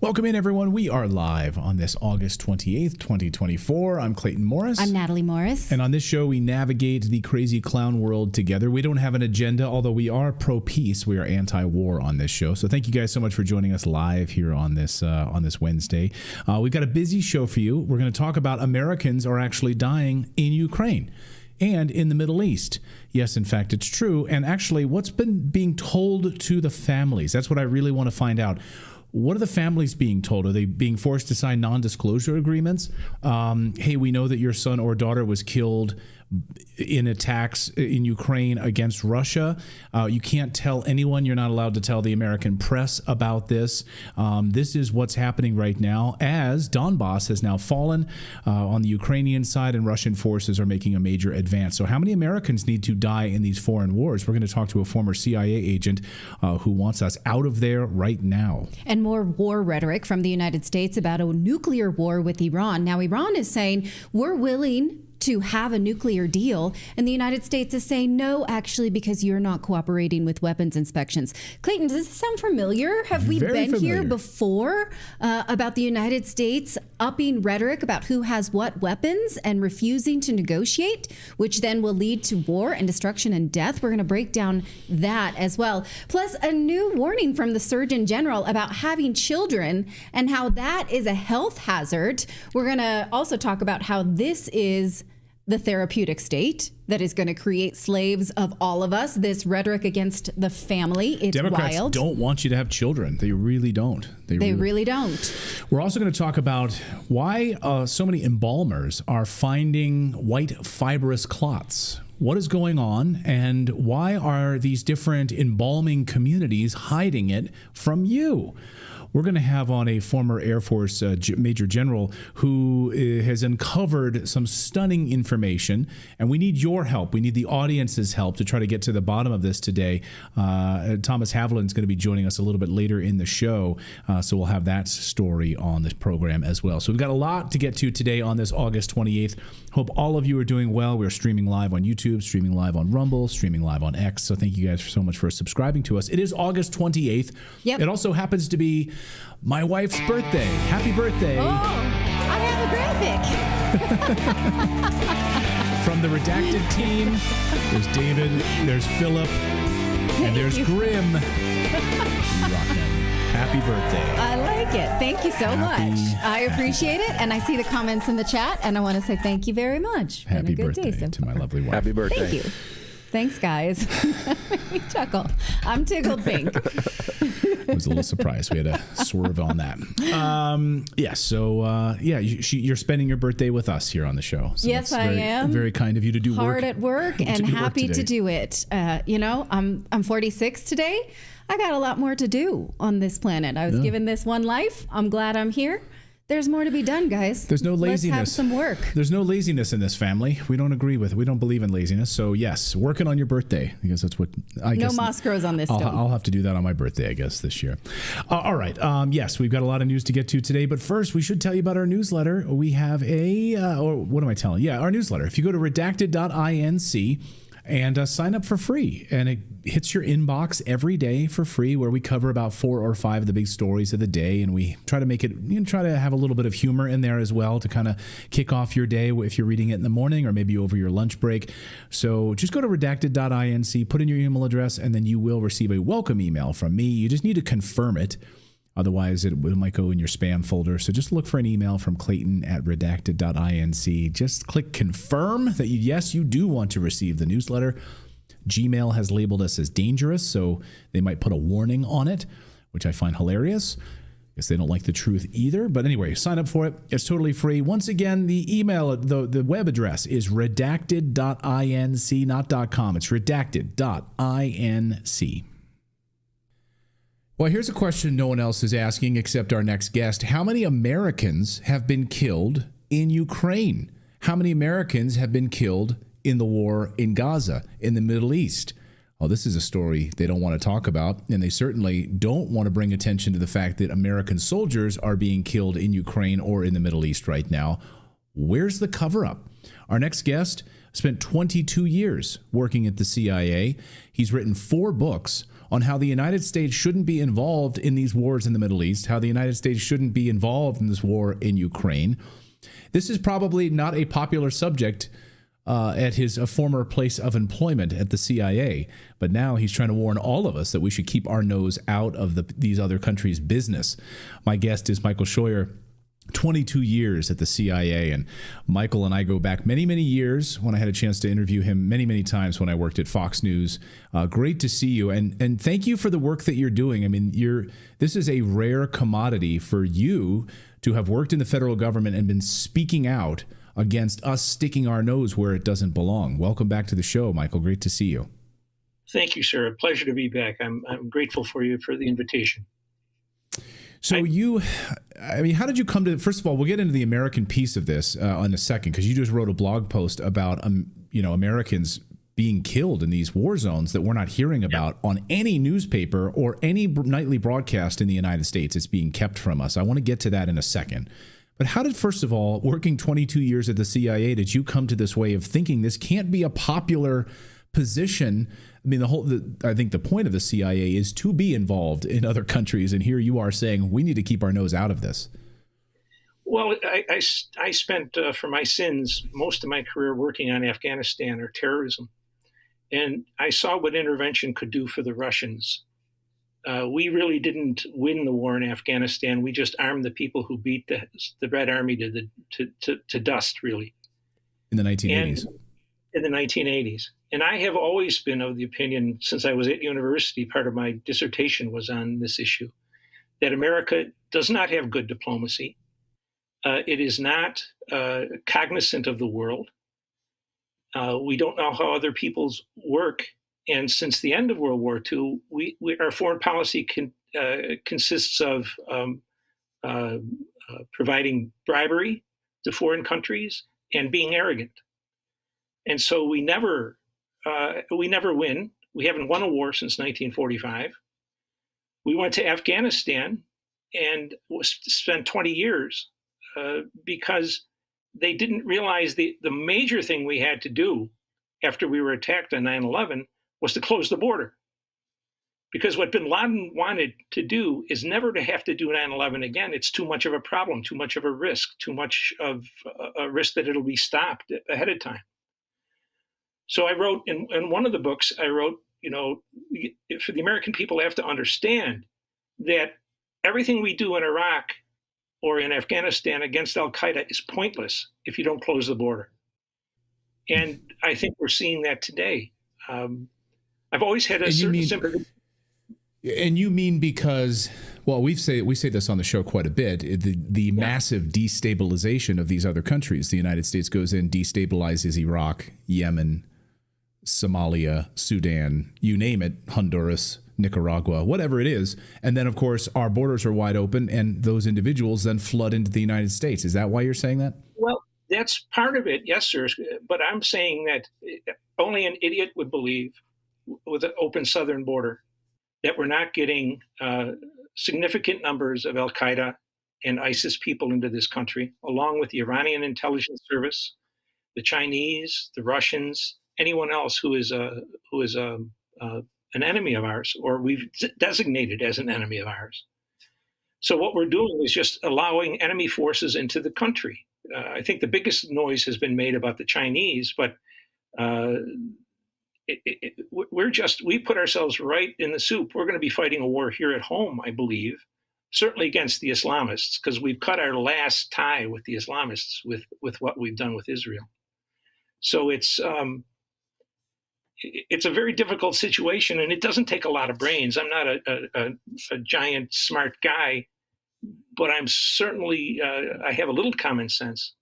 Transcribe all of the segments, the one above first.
Welcome in, everyone. We are live on this August 28th, 2024. I'm Clayton Morris. I'm Natalie Morris. And on this show, we navigate the crazy clown world together. We don't have an agenda, although we are pro-peace. We are anti-war on this show. So thank you guys so much for joining us live here on this Wednesday. We've got a busy show for you. We're going to talk about Americans are actually dying in Ukraine and in the Middle East. Yes, in fact, it's true. And actually, what's been being told to the families? That's what I really want to find out. What are the families being told? Are they being forced to sign non-disclosure agreements? Hey, we know that your son or daughter was killed in attacks in Ukraine against Russia. You can't tell anyone. You're not allowed to tell the American press about this. This is what's happening right now as Donbas has now fallen on the Ukrainian side and Russian forces are making a major advance. So how many Americans need to die in these foreign wars? We're going to talk to a former CIA agent who wants us out of there right now. And more war rhetoric from the United States about a nuclear war with Iran. Now, Iran is saying we're willing to have a nuclear deal, and the United States is saying no, actually, because you're not cooperating with weapons inspections. Clayton, does this sound familiar? Have we been here before about the United States upping rhetoric about who has what weapons and refusing to negotiate, which then will lead to war and destruction and death? We're going to break down that as well. Plus, a new warning from the Surgeon General about having children and how that is a health hazard. We're going to also talk about how this is the therapeutic state that is going to create slaves of all of us. This rhetoric against the family, it's Democrats wild. Don't want you to have children. They really don't. They really don't. We're also going to talk about why so many embalmers are finding white fibrous clots. What is going on, and why are these different embalming communities hiding it from you? We're going to have on a former Air Force Major General who has uncovered some stunning information, and we need your help. We need the audience's help to try to get to the bottom of this today. Thomas Haviland is going to be joining us a little bit later in the show, so we'll have that story on the program as well. So we've got a lot to get to today on this August 28th. Hope all of you are doing well. We're streaming live on YouTube, streaming live on Rumble, streaming live on X, so thank you guys so much for subscribing to us. It is August 28th. Yep. It also happens to be my wife's birthday. Happy birthday. Oh, I have a graphic. From the Redacted team, there's David, there's Philip, and there's Grim. You rock that. Happy birthday. I like it. Thank you so much. I appreciate it. And I see the comments in the chat, and I want to say thank you very much. Happy Been a good birthday day so to my lovely wife. Happy birthday. Thank you. Thanks, guys. Make me chuckle. I'm tickled pink. I was a little surprised. We had a swerve on that. You're spending your birthday with us here on the show. So yes, I am. Very kind of you to do hard at work and happy to do it. I'm 46 today. I got a lot more to do on this planet. I was given this one life. I'm glad I'm here. There's more to be done, guys. There's no laziness. Let's have some work. There's no laziness in this family. We don't agree with it. We don't believe in laziness. So yes, working on your birthday. I guess that's what I guess. No moss grows on this stone. I'll have to do that on my birthday, I guess, this year. All right. Yes, we've got a lot of news to get to today. But first, we should tell you about our newsletter. We have or what am I telling? Yeah, our newsletter. If you go to redacted.inc and sign up for free, and it hits your inbox every day for free, where we cover about 4 or 5 of the big stories of the day, and we try to make it, try to have a little bit of humor in there as well to kind of kick off your day if you're reading it in the morning or maybe over your lunch break. So just go to redacted.inc, put in your email address, and then you will receive a welcome email from me. You just need to confirm it. Otherwise, it might go in your spam folder. So just look for an email from Clayton at redacted.inc. Just click confirm that you do want to receive the newsletter. Gmail has labeled us as dangerous, so they might put a warning on it, which I find hilarious. I guess they don't like the truth either. But anyway, sign up for it. It's totally free. Once again, the email, the web address is redacted.inc, not .com. It's redacted.inc. Well, here's a question no one else is asking except our next guest. How many Americans have been killed in Ukraine? How many Americans have been killed in the war in Gaza, in the Middle East? Well, this is a story they don't want to talk about, and they certainly don't want to bring attention to the fact that American soldiers are being killed in Ukraine or in the Middle East right now. Where's the cover-up? Our next guest spent 22 years working at the CIA. He's written 4 books on how the United States shouldn't be involved in these wars in the Middle East, how the United States shouldn't be involved in this war in Ukraine. This is probably not a popular subject at his former place of employment at the CIA, but now he's trying to warn all of us that we should keep our nose out of these other countries' business. My guest is Michael Scheuer. 22 years at the CIA, and Michael and I go back many, many years when I had a chance to interview him many, many times when I worked at Fox News. Great to see you, and thank you for the work that you're doing. I mean, this is a rare commodity for you to have worked in the federal government and been speaking out against us sticking our nose where it doesn't belong. Welcome back to the show, Michael. Great to see you. Thank you, sir. A pleasure to be back. I'm grateful for you for the invitation. So how did you come to, first of all, we'll get into the American piece of this in a second, because you just wrote a blog post about, Americans being killed in these war zones that we're not hearing about on any newspaper or any nightly broadcast in the United States. It's being kept from us. I want to get to that in a second. But how did, first of all, working 22 years at the CIA, did you come to this way of thinking this can't be a popular position? I mean, I think the point of the CIA is to be involved in other countries, and here you are saying we need to keep our nose out of this. Well, I spent, for my sins, most of my career working on Afghanistan or terrorism, and I saw what intervention could do for the Russians. We really didn't win the war in Afghanistan. We just armed the people who beat the Red Army to dust, really. In the 1980s. In the 1980s. And I have always been of the opinion, since I was at university, part of my dissertation was on this issue, that America does not have good diplomacy. It is not cognizant of the world. We don't know how other people's work. And since the end of World War II, our foreign policy consists of providing bribery to foreign countries and being arrogant. And so we never win. We haven't won a war since 1945. We went to Afghanistan and spent 20 years because they didn't realize the major thing we had to do after we were attacked on 9/11 was to close the border. Because what bin Laden wanted to do is never to have to do 9/11 again. It's too much of a problem, too much of a risk, too much of a risk that it'll be stopped ahead of time. So I wrote in one of the books, I wrote, for the American people, have to understand that everything we do in Iraq or in Afghanistan against al-Qaeda is pointless if you don't close the border. And I think we're seeing that today. I've always had a certain sympathy. And you mean because, well, we say this on the show quite a bit, the massive destabilization of these other countries. The United States goes in, destabilizes Iraq, Yemen, Somalia, Sudan, you name it, Honduras, Nicaragua, whatever it is. And then, of course, our borders are wide open and those individuals then flood into the United States. Is that why you're saying that? Well, that's part of it, yes, sir. But I'm saying that only an idiot would believe, with an open southern border, that we're not getting significant numbers of al-Qaeda and ISIS people into this country, along with the Iranian intelligence service, the Chinese, the Russians, anyone else who is an enemy of ours, or we've designated as an enemy of ours. So what we're doing is just allowing enemy forces into the country. I think the biggest noise has been made about the Chinese, but we put ourselves right in the soup. We're going to be fighting a war here at home, I believe, certainly against the Islamists, because we've cut our last tie with the Islamists with what we've done with Israel. So it's a very difficult situation, and it doesn't take a lot of brains. I'm not a giant smart guy, but I'm certainly I have a little common sense.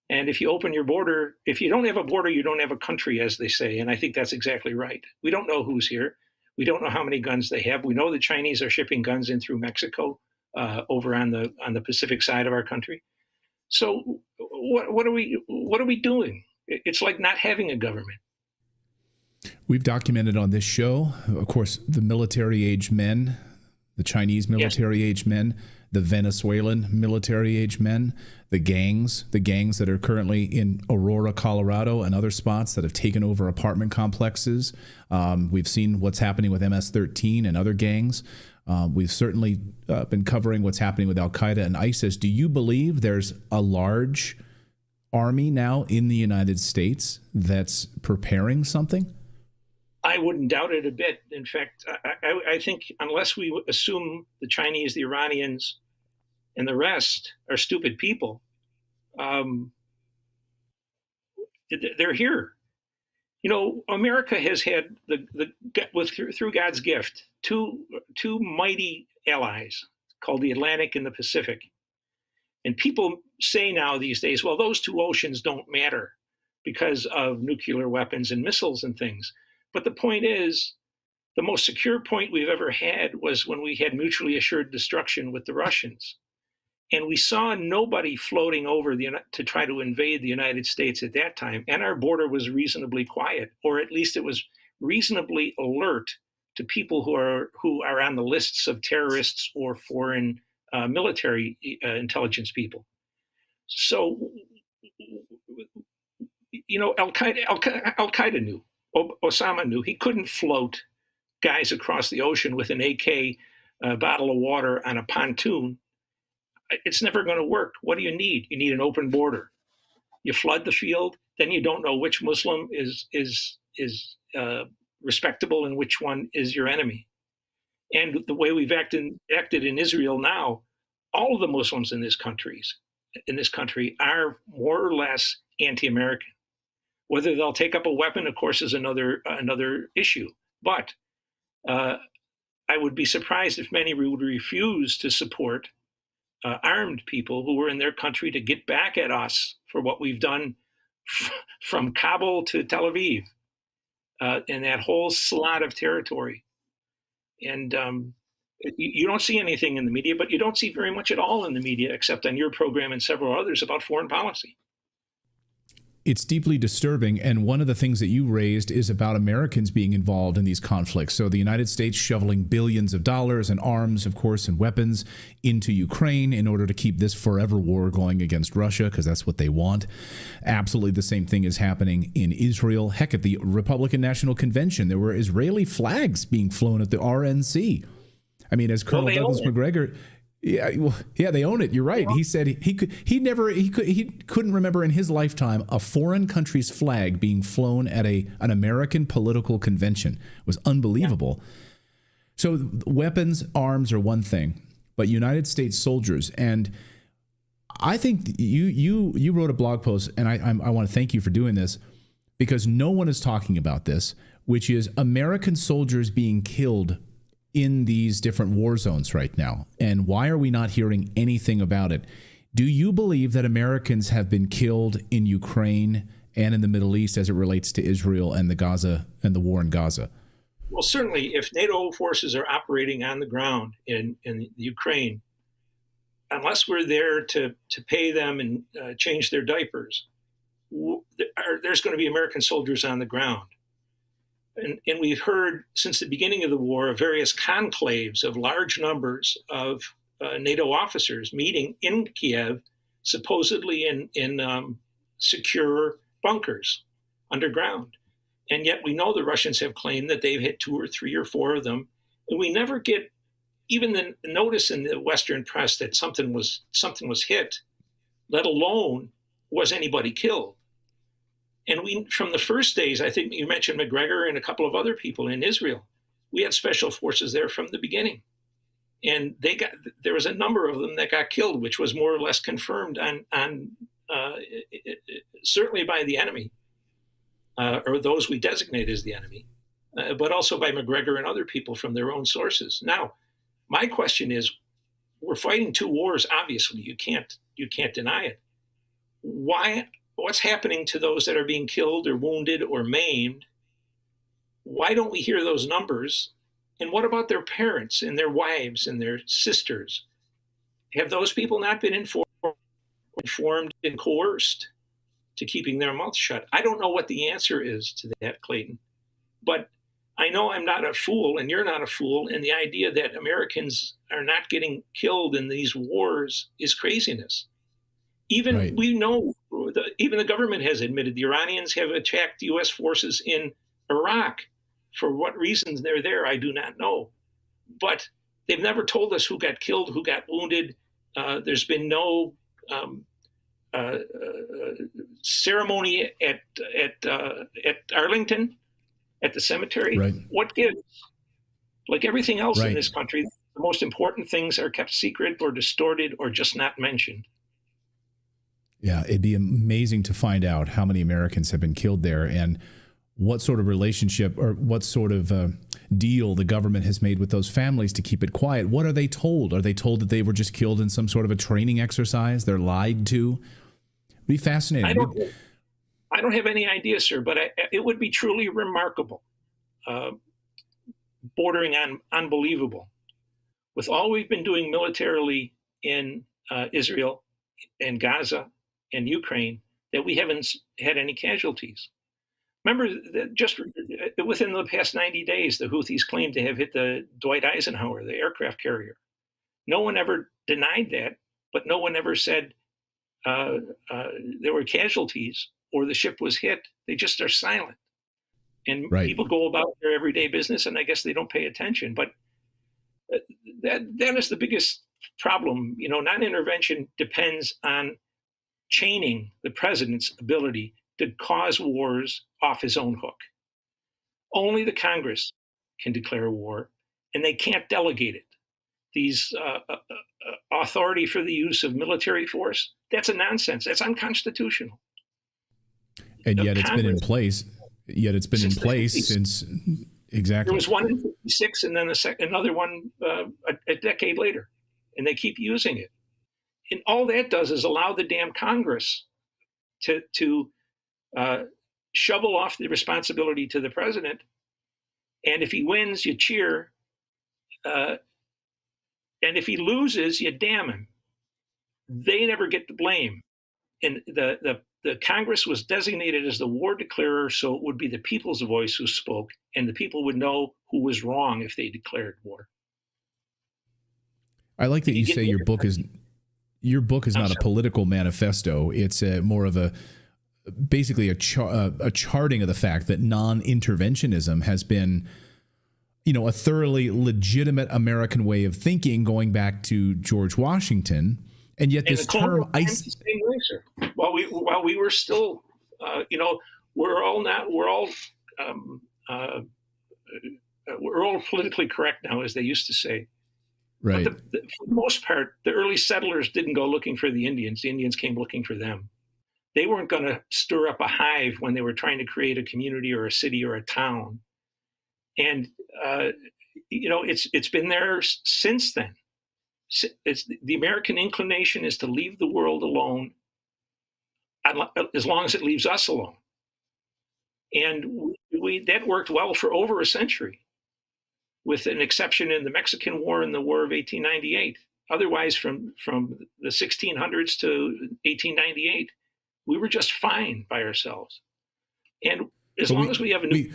And if you open your border, if you don't have a border, you don't have a country, as they say. And I think that's exactly right. We don't know who's here. We don't know how many guns they have. We know the Chinese are shipping guns in through Mexico over on the Pacific side of our country. So what are we doing? It's like not having a government. We've documented on this show, of course, the military-age men, the Chinese military-age men the Venezuelan military-age men, the gangs that are currently in Aurora, Colorado, and other spots that have taken over apartment complexes. We've seen what's happening with MS-13 and other gangs. We've certainly been covering what's happening with Al-Qaeda and ISIS. Do you believe there's a large army now in the United States that's preparing something? I wouldn't doubt it a bit. In fact, I think unless we assume the Chinese, the Iranians, and the rest are stupid people, they're here. You know, America has had through God's gift two mighty allies called the Atlantic and the Pacific. And people say now these days, well, those two oceans don't matter because of nuclear weapons and missiles and things. But the point is, the most secure point we've ever had was when we had mutually assured destruction with the Russians. And we saw nobody floating over to try to invade the United States at that time. And our border was reasonably quiet, or at least it was reasonably alert to people who are on the lists of terrorists or foreign military intelligence people. So, you know, Al-Qaeda knew, Osama knew he couldn't float guys across the ocean with an AK bottle of water on a pontoon. It's never going to work. What do you need? You need an open border. You flood the field, then you don't know which Muslim is respectable and which one is your enemy. And the way we've acted in Israel now, all of the Muslims in this country are more or less anti-American. Whether they'll take up a weapon, of course, is another issue. But I would be surprised if many would refuse to support armed people who were in their country to get back at us for what we've done from Kabul to Tel Aviv in that whole slot of territory. And you don't see anything in the media, but you don't see very much at all in the media, except on your program and several others, about foreign policy. It's deeply disturbing, and one of the things that you raised is about Americans being involved in these conflicts. So the United States shoveling billions of dollars and arms, of course, and weapons into Ukraine in order to keep this forever war going against Russia, because that's what they want. Absolutely the same thing is happening in Israel. Heck, at the Republican National Convention, there were Israeli flags being flown at the RNC. I mean, as Colonel Douglas Macgregor... Yeah, well, yeah, they own it. You're right. He said he couldn't remember in his lifetime a foreign country's flag being flown at an American political convention. It was unbelievable. Yeah. So weapons, arms are one thing, but United States soldiers, and I think you wrote a blog post, and I want to thank you for doing this, because no one is talking about this, which is American soldiers being killed in these different war zones right now. And why are we not hearing anything about it? Do you believe that Americans have been killed in Ukraine and in the Middle East as it relates to Israel and the war in Gaza? Well, certainly, if NATO forces are operating on the ground in Ukraine, unless we're there to pay them and change their diapers, there's going to be American soldiers on the ground. And we've heard since the beginning of the war of various conclaves of large numbers of NATO officers meeting in Kiev, supposedly in secure bunkers underground. And yet we know the Russians have claimed that they've hit 2 or 3 or 4 of them. And we never get even the notice in the Western press that something was hit, let alone was anybody killed. And we, from the first days, I think you mentioned McGregor and a couple of other people in Israel, we had special forces there from the beginning. And there was a number of them that got killed, which was more or less confirmed certainly by the enemy, or those we designate as the enemy, but also by McGregor and other people from their own sources. Now, my question is, we're fighting 2 wars, obviously. You can't deny it. What's happening to those that are being killed or wounded or maimed? Why don't we hear those numbers? And what about their parents and their wives and their sisters? Have those people not been informed and coerced to keeping their mouths shut? I don't know what the answer is to that, Clayton. But I know I'm not a fool, and you're not a fool, and the idea that Americans are not getting killed in these wars is craziness. Even Right. we know, even the government has admitted the Iranians have attacked U.S. forces in Iraq. For what reasons they're there, I do not know. But they've never told us who got killed, who got wounded. There's been no ceremony at Arlington, at the cemetery. Right. What gives? Like everything else in Right. this country, the most important things are kept secret or distorted or just not mentioned. Yeah, it'd be amazing to find out how many Americans have been killed there and what sort of relationship or what sort of deal the government has made with those families to keep it quiet. What are they told? Are they told that they were just killed in some sort of a training exercise? They're lied to? It'd be fascinating. I don't have any idea, sir, but it would be truly remarkable, bordering on unbelievable, with all we've been doing militarily in Israel and Gaza and Ukraine, that we haven't had any casualties. Remember that just within the past 90 days, the Houthis claimed to have hit the Dwight Eisenhower, the aircraft carrier. No one ever denied that, but no one ever said there were casualties or the ship was hit. They just are silent. And Right. people go about their everyday business, and I guess they don't pay attention. But that is the biggest problem. You know, non-intervention depends on chaining the president's ability to cause wars off his own hook. Only the Congress can declare war, and they can't delegate it. These authority for the use of military force, that's a nonsense. That's unconstitutional. And yet it's been in place. Yet it's been in place since exactly. There was one in 1956, and then another one a decade later, and they keep using it. And all that does is allow the damn Congress to shovel off the responsibility to the president. And if he wins, you cheer. And if he loses, you damn him. They never get the blame. And the Congress was designated as the war declarer, so it would be the people's voice who spoke, and the people would know who was wrong if they declared war. I like that you say your book is not a political manifesto. It's more of basically a charting of the fact that non-interventionism has been, a thoroughly legitimate American way of thinking going back to George Washington. And yet this term, while we were still, we're all politically correct now, as they used to say. Right. But for the most part, the early settlers didn't go looking for the Indians. The Indians came looking for them. They weren't going to stir up a hive when they were trying to create a community or a city or a town. And, it's been there since then. The American inclination is to leave the world alone as long as it leaves us alone. And that worked well for over a century, with an exception in the Mexican War and the War of 1898. Otherwise, from the 1600s to 1898, we were just fine by ourselves. And as long as we have a new...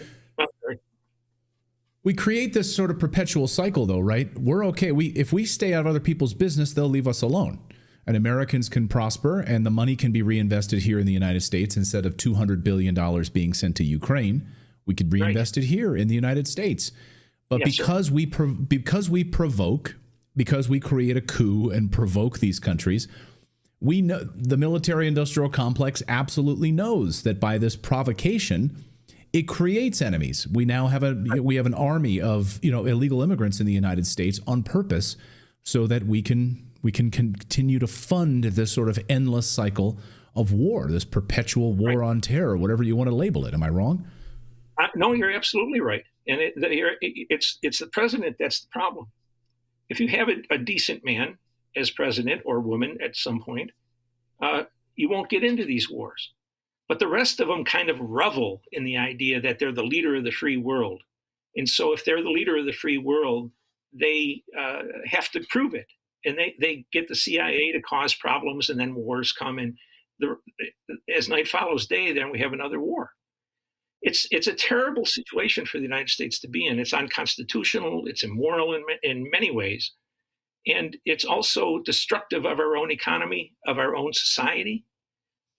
We create this sort of perpetual cycle, though, right? We're okay. If we stay out of other people's business, they'll leave us alone. And Americans can prosper, and the money can be reinvested here in the United States. Instead of $200 billion being sent to Ukraine, we could reinvest it here in the United States. But because we provoke, because we create a coup and provoke these countries, we know the military-industrial complex absolutely knows that by this provocation, it creates enemies. We now have an army of illegal immigrants in the United States on purpose, so that we can continue to fund this sort of endless cycle of war, this perpetual war on terror, whatever you want to label it. Am I wrong? No, you're absolutely right. And it's the president that's the problem. If you have a decent man as president or woman at some point, you won't get into these wars. But the rest of them kind of revel in the idea that they're the leader of the free world. And so if they're the leader of the free world, they have to prove it. And they get the CIA to cause problems, and then wars come. And as night follows day, then we have another war. it's a terrible situation for the United States to be in. It's unconstitutional. It's immoral in many ways. And it's also destructive of our own economy, of our own society,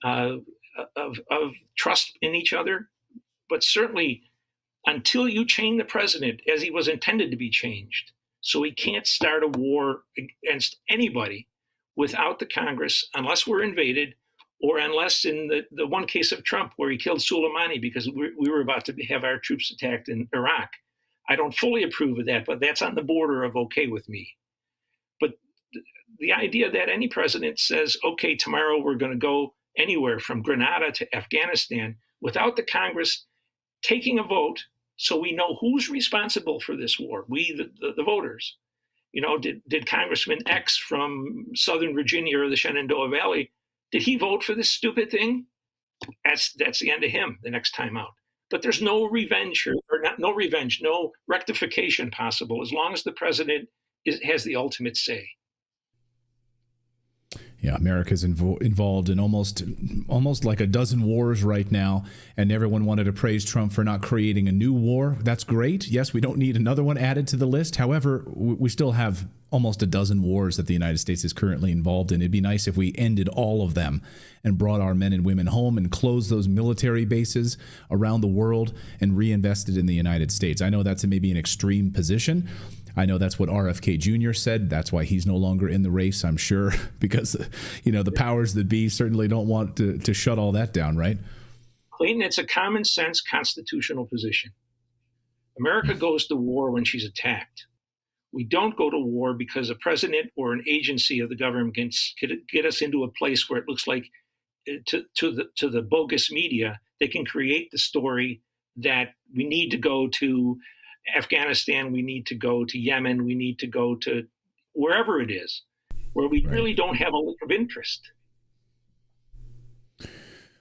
of trust in each other. But certainly, until you change the president as he was intended to be changed, so he can't start a war against anybody without the Congress, unless we're invaded, or unless in the one case of Trump where he killed Soleimani because we were about to have our troops attacked in Iraq. I don't fully approve of that, but that's on the border of okay with me. But the idea that any president says, okay, tomorrow we're going to go anywhere from Grenada to Afghanistan without the Congress taking a vote so we know who's responsible for this war, we, the voters. You know, did Congressman X from Southern Virginia or the Shenandoah Valley, did he vote for this stupid thing? That's the end of him the next time out. But there's no revenge no rectification possible as long as the president has the ultimate say. Yeah, America's involved in almost like a dozen wars right now, and everyone wanted to praise Trump for not creating a new war. That's great. Yes, we don't need another one added to the list. However, we still have almost a dozen wars that the United States is currently involved in. It'd be nice if we ended all of them and brought our men and women home and closed those military bases around the world and reinvested in the United States. I know that's maybe an extreme position. I know that's what RFK Jr. said. That's why he's no longer in the race, I'm sure, because, you know, the powers that be certainly don't want to shut all that down, right? Clayton, it's a common sense constitutional position. America goes to war when she's attacked. We don't go to war because a president or an agency of the government can get us into a place where it looks like to the bogus media, they can create the story that we need to go to Afghanistan, we need to go to Yemen, we need to go to wherever it is, where we really don't have a lick of interest.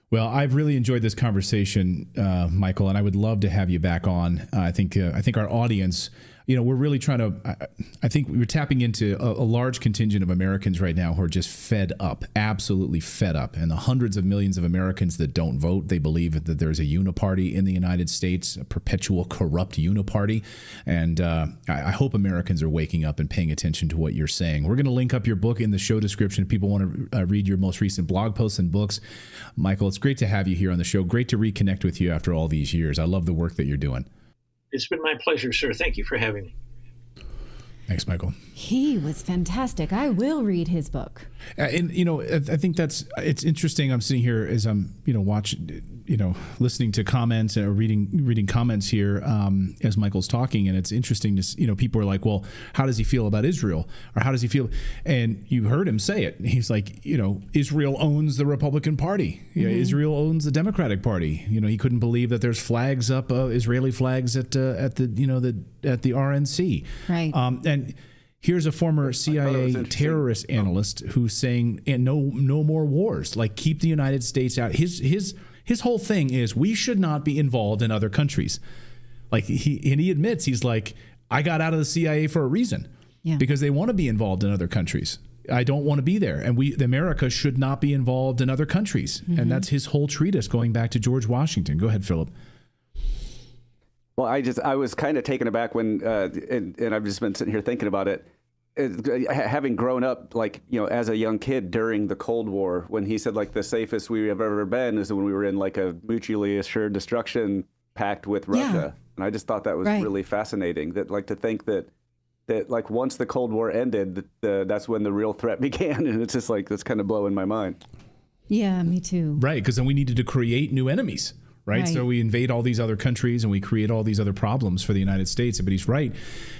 Well, I've really enjoyed this conversation, Michael, and I would love to have you back on. I think our audience, you know, we're really trying to, I think we're tapping into a large contingent of Americans right now who are just fed up, absolutely fed up. And the hundreds of millions of Americans that don't vote, they believe that there's a uniparty in the United States, a perpetual corrupt uniparty. And I hope Americans are waking up and paying attention to what you're saying. We're going to link up your book in the show description if people want to read your most recent blog posts and books. Michael, it's great to have you here on the show. Great to reconnect with you after all these years. I love the work that you're doing. It's been my pleasure, sir. Thank you for having me. Thanks, Michael. He was fantastic. I will read his book. And, you know, I think it's interesting. I'm sitting here as I'm, you know, listening to comments and reading comments here as Michael's talking. And it's interesting to, you know, people are like, well, how does he feel about Israel? Or how does he feel? And you heard him say it. He's like, you know, Israel owns the Republican Party. Mm-hmm. Israel owns the Democratic Party. You know, he couldn't believe that there's flags up, Israeli flags at the RNC. Right. And here's a former CIA terrorist analyst who's saying, and no more wars. Like, keep the United States out. His whole thing is we should not be involved in other countries. Like, he admits, he's like, I got out of the CIA for a reason, because they want to be involved in other countries. I don't want to be there. And America should not be involved in other countries. Mm-hmm. And that's his whole treatise going back to George Washington. Go ahead, Philip. Well, I was kind of taken aback when, and I've just been sitting here thinking about it, having grown up, like, you know, as a young kid during the Cold War, when he said, like, the safest we have ever been is when we were in, like, a mutually assured destruction pact with Russia. And I just thought that was really fascinating, that, like, to think that like, once the Cold War ended, that's when the real threat began. And it's just like, that's kind of blowing my mind. Yeah, me too. Right, because then we needed to create new enemies. Right. So we invade all these other countries and we create all these other problems for the United States. But he's right.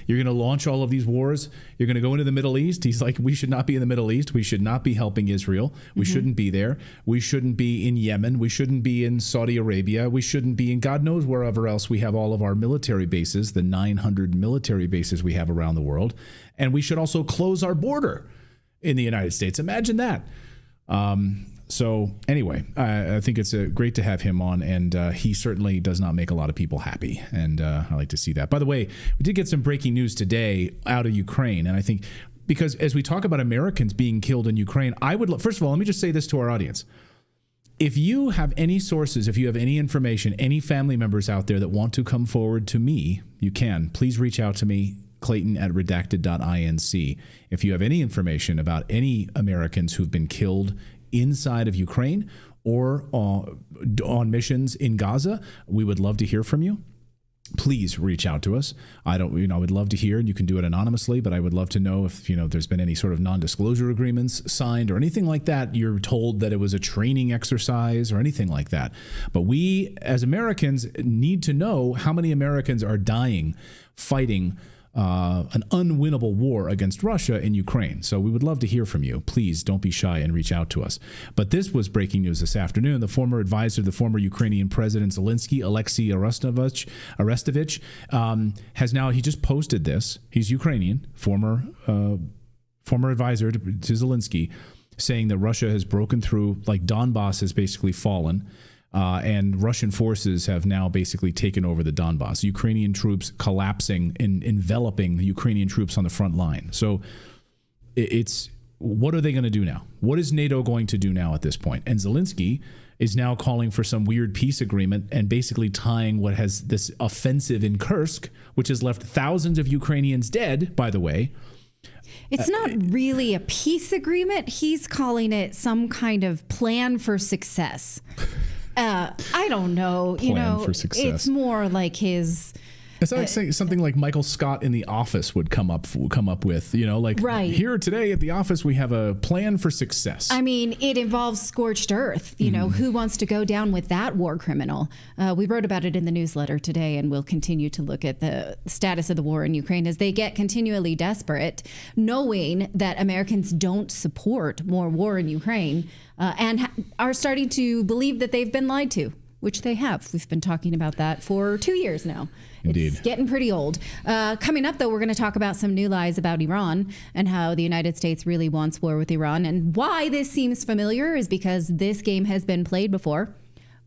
You're going to launch all of these wars. You're going to go into the Middle East. He's like, we should not be in the Middle East. We should not be helping Israel. We shouldn't be there. We shouldn't be in Yemen. We shouldn't be in Saudi Arabia. We shouldn't be in God knows wherever else we have all of our military bases, the 900 military bases we have around the world. And we should also close our border in the United States. Imagine that. So anyway, I think it's great to have him on, and he certainly does not make a lot of people happy, and I like to see that. By the way, we did get some breaking news today out of Ukraine, and I think because as we talk about Americans being killed in Ukraine, I would first of all, let me just say this to our audience. If you have any sources, if you have any information, any family members out there that want to come forward to me, you can. Please reach out to me, Clayton@redacted.inc. If you have any information about any Americans who've been killed inside of Ukraine or on missions in Gaza, we would love to hear from you. Please reach out to us. I would love to hear, and you can do it anonymously, but I would love to know if, there's been any sort of non-disclosure agreements signed or anything like that. You're told that it was a training exercise or anything like that. But we, as Americans, need to know how many Americans are dying fighting an unwinnable war against Russia in Ukraine. So we would love to hear from you. Please don't be shy and reach out to us. But this was breaking news this afternoon. The former advisor to the former Ukrainian President Zelensky, Alexei Arestovich, has now, he just posted this. He's Ukrainian, former advisor to Zelensky, saying that Russia has broken through, like Donbas has basically fallen. And Russian forces have now basically taken over the Donbas. Ukrainian troops collapsing and enveloping the Ukrainian troops on the front line. So what are they going to do now? What is NATO going to do now at this point? And Zelensky is now calling for some weird peace agreement and basically tying what has this offensive in Kursk, which has left thousands of Ukrainians dead, by the way. It's not really a peace agreement. He's calling it some kind of plan for success. I don't know. Plan for success. It's more like his. It's like something like Michael Scott in The Office would come up with, right. Here today at the office, we have a plan for success. I mean, it involves scorched earth. Who wants to go down with that war criminal? We wrote about it in the newsletter today, and we'll continue to look at the status of the war in Ukraine as they get continually desperate, knowing that Americans don't support more war in Ukraine and are starting to believe that they've been lied to, which they have. We've been talking about that for 2 years now. Indeed. It's getting pretty old. Coming up, though, we're going to talk about some new lies about Iran and how the United States really wants war with Iran. And why this seems familiar is because this game has been played before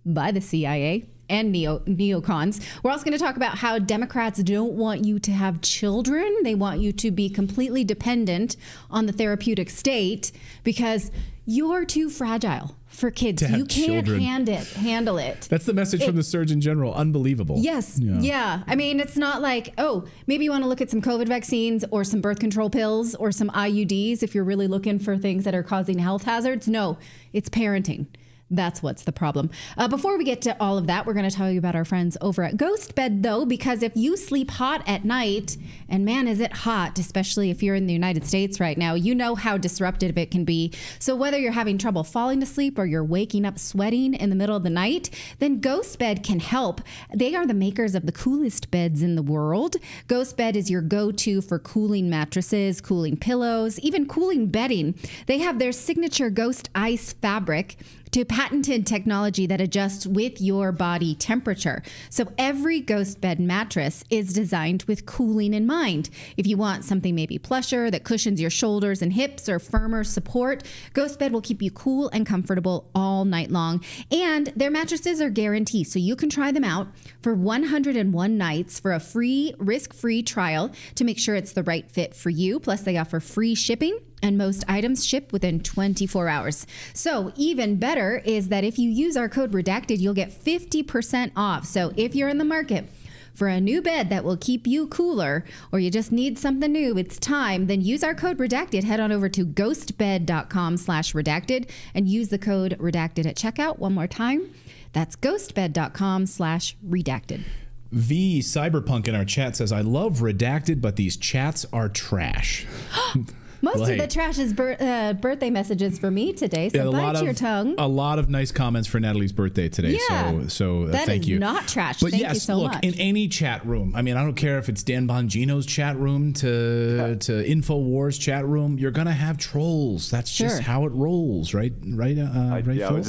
by the CIA and neocons. We're also going to talk about how Democrats don't want you to have children. They want you to be completely dependent on the therapeutic state because you're too fragile for kids. You can't handle it. That's the message from the Surgeon General. Unbelievable. Yes. Yeah. I mean, it's not like, maybe you want to look at some COVID vaccines or some birth control pills or some IUDs if you're really looking for things that are causing health hazards. No, it's parenting. That's what's the problem. Before we get to all of that, we're going to tell you about our friends over at Ghost Bed, though, because if you sleep hot at night, and man, is it hot, especially if you're in the United States right now, you know how disruptive it can be. So whether you're having trouble falling to sleep or you're waking up sweating in the middle of the night, then Ghost Bed can help. They are the makers of the coolest beds in the world. Ghost Bed is your go-to for cooling mattresses, cooling pillows, even cooling bedding. They have their signature Ghost Ice fabric to patented technology that adjusts with your body temperature. So every Ghost Bed mattress is designed with cooling in mind. If you want something maybe plusher that cushions your shoulders and hips or firmer support, Ghost Bed will keep you cool and comfortable all night long. And their mattresses are guaranteed, so you can try them out for 101 nights for a free, risk-free trial to make sure it's the right fit for you. Plus, they offer free shipping, and most items ship within 24 hours. So even better is that if you use our code Redacted, you'll get 50% off. So if you're in the market for a new bed that will keep you cooler, or you just need something new, it's time, then use our code Redacted. Head on over to ghostbed.com/redacted and use the code Redacted at checkout. One more time. That's ghostbed.com/redacted. V Cyberpunk in our chat says, I love Redacted, but these chats are trash. Most of the trash is birthday messages for me today, so bite your tongue. A lot of nice comments for Natalie's birthday today, so thank you. That is not trash. But thank yes, you so look, much. in any chat room, I mean, I don't care if it's Dan Bongino's chat room to InfoWars chat room, you're going to have trolls. That's just how it rolls, right? Phil?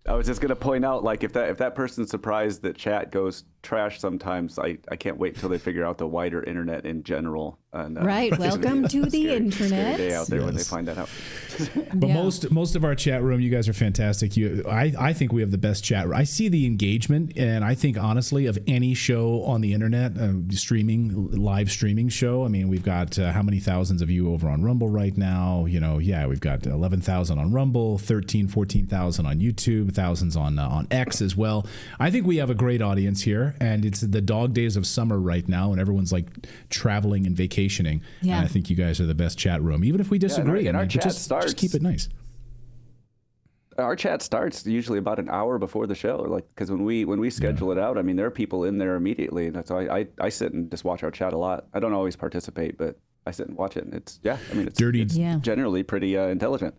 I was just going to point out, like, if that person's surprised that chat goes trash sometimes. I can't wait until they figure out the wider internet in general. And, right. Welcome to the internet. Scary day out there when they Yes. find that out. But Yeah. most of our chat room, you guys are fantastic. I think we have the best chat room. I see the engagement, and I think honestly of any show on the internet, live streaming show. I mean, we've got how many thousands of you over on Rumble right now? We've got 11,000 on Rumble, 14,000 on YouTube, thousands on X as well. I think we have a great audience here, and it's the dog days of summer right now, and everyone's like traveling and vacationing. Yeah. And I think you guys are the best chat room, even if we disagree. and our chat just keep it nice. Our chat starts usually about an hour before the show, because when we schedule it out, I mean, there are people in there immediately, and so I sit and just watch our chat a lot. I don't always participate, but I sit and watch it, and it's Dirty. It's generally pretty intelligent.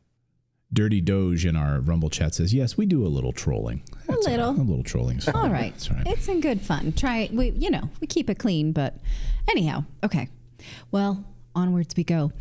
Dirty Doge in our Rumble chat says, yes, we do a little trolling. A little trolling is fine. All right. That's right. It's in good fun. We keep it clean, but anyhow, okay. Well, onwards we go.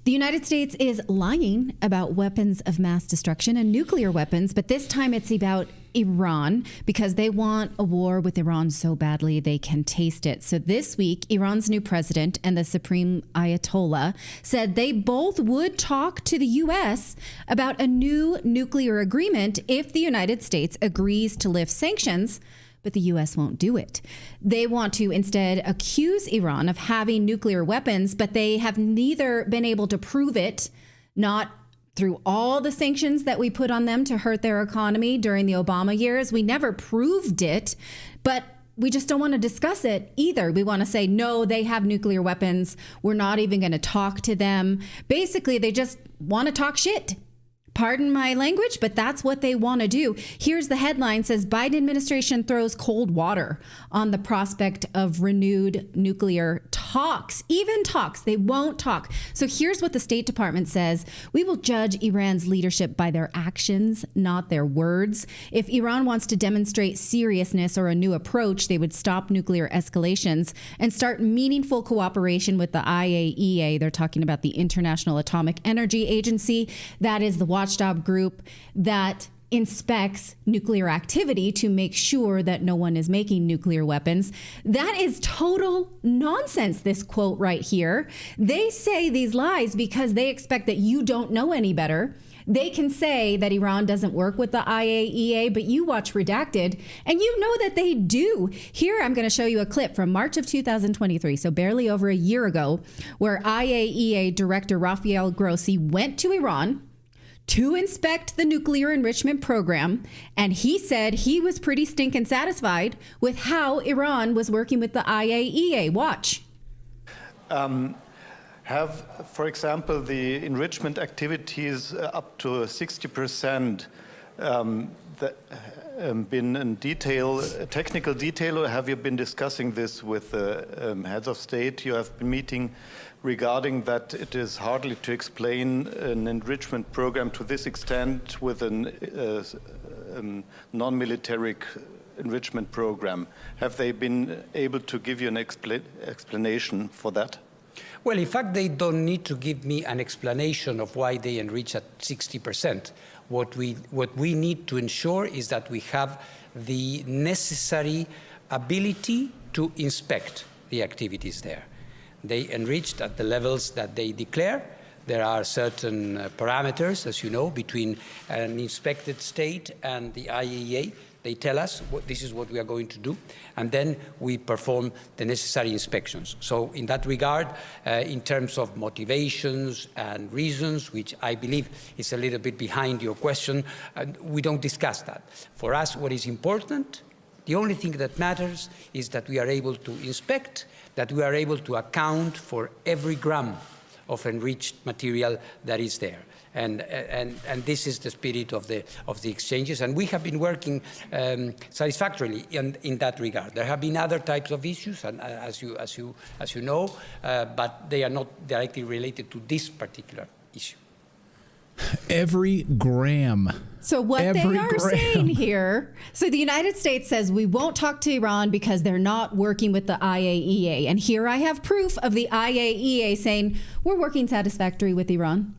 The United States is lying about weapons of mass destruction and nuclear weapons, but this time it's about Iran because they want a war with Iran so badly they can taste it. So this week, Iran's new president and the Supreme Ayatollah said they both would talk to the U.S. about a new nuclear agreement if the United States agrees to lift sanctions, but the U.S. won't do it. They want to instead accuse Iran of having nuclear weapons, but they have neither been able to prove it, not through all the sanctions that we put on them to hurt their economy during the Obama years. We never proved it, but we just don't want to discuss it either. We want to say, no, they have nuclear weapons. We're not even going to talk to them. Basically, they just want to talk shit. Pardon my language, but that's what they want to do. Here's the headline, says Biden administration throws cold water on the prospect of renewed nuclear talks. Even talks, they won't talk. So here's what the State Department says. We will judge Iran's leadership by their actions, not their words. If Iran wants to demonstrate seriousness or a new approach, they would stop nuclear escalations and start meaningful cooperation with the IAEA. They're talking about the International Atomic Energy Agency. That is the watchdog group that inspects nuclear activity to make sure that no one is making nuclear weapons. That is total nonsense, this quote right here. They say these lies because they expect that you don't know any better. They can say that Iran doesn't work with the IAEA, but you watch Redacted and you know that they do. Here, I'm going to show you a clip from March of 2023, so barely over a year ago, where IAEA Director Rafael Grossi went to Iran to inspect the nuclear enrichment program, and he said he was pretty stinking satisfied with how Iran was working with the IAEA. Watch. Have, for example, the enrichment activities up to 60% been in detail, technical detail, or have you been discussing this with the heads of state you have been meeting regarding that it is hardly to explain an enrichment program to this extent with a non-military enrichment program? Have they been able to give you an explanation for that? Well, in fact, they don't need to give me an explanation of why they enrich at 60%. What we need to ensure is that we have the necessary ability to inspect the activities there. They enriched at the levels that they declare. There are certain parameters, as you know, between an inspected state and the IAEA. They tell us this is what we are going to do, and then we perform the necessary inspections. So in that regard, in terms of motivations and reasons, which I believe is a little bit behind your question, we don't discuss that. For us, what is important, the only thing that matters is that we are able to inspect, that we are able to account for every gram of enriched material that is there. And this is the spirit of the exchanges, and we have been working satisfactorily in that regard. There have been other types of issues, and as you know, but they are not directly related to this particular issue. Every gram. So what they are saying here, so the United States says we won't talk to Iran because they're not working with the IAEA. And here I have proof of the IAEA saying we're working satisfactory with Iran.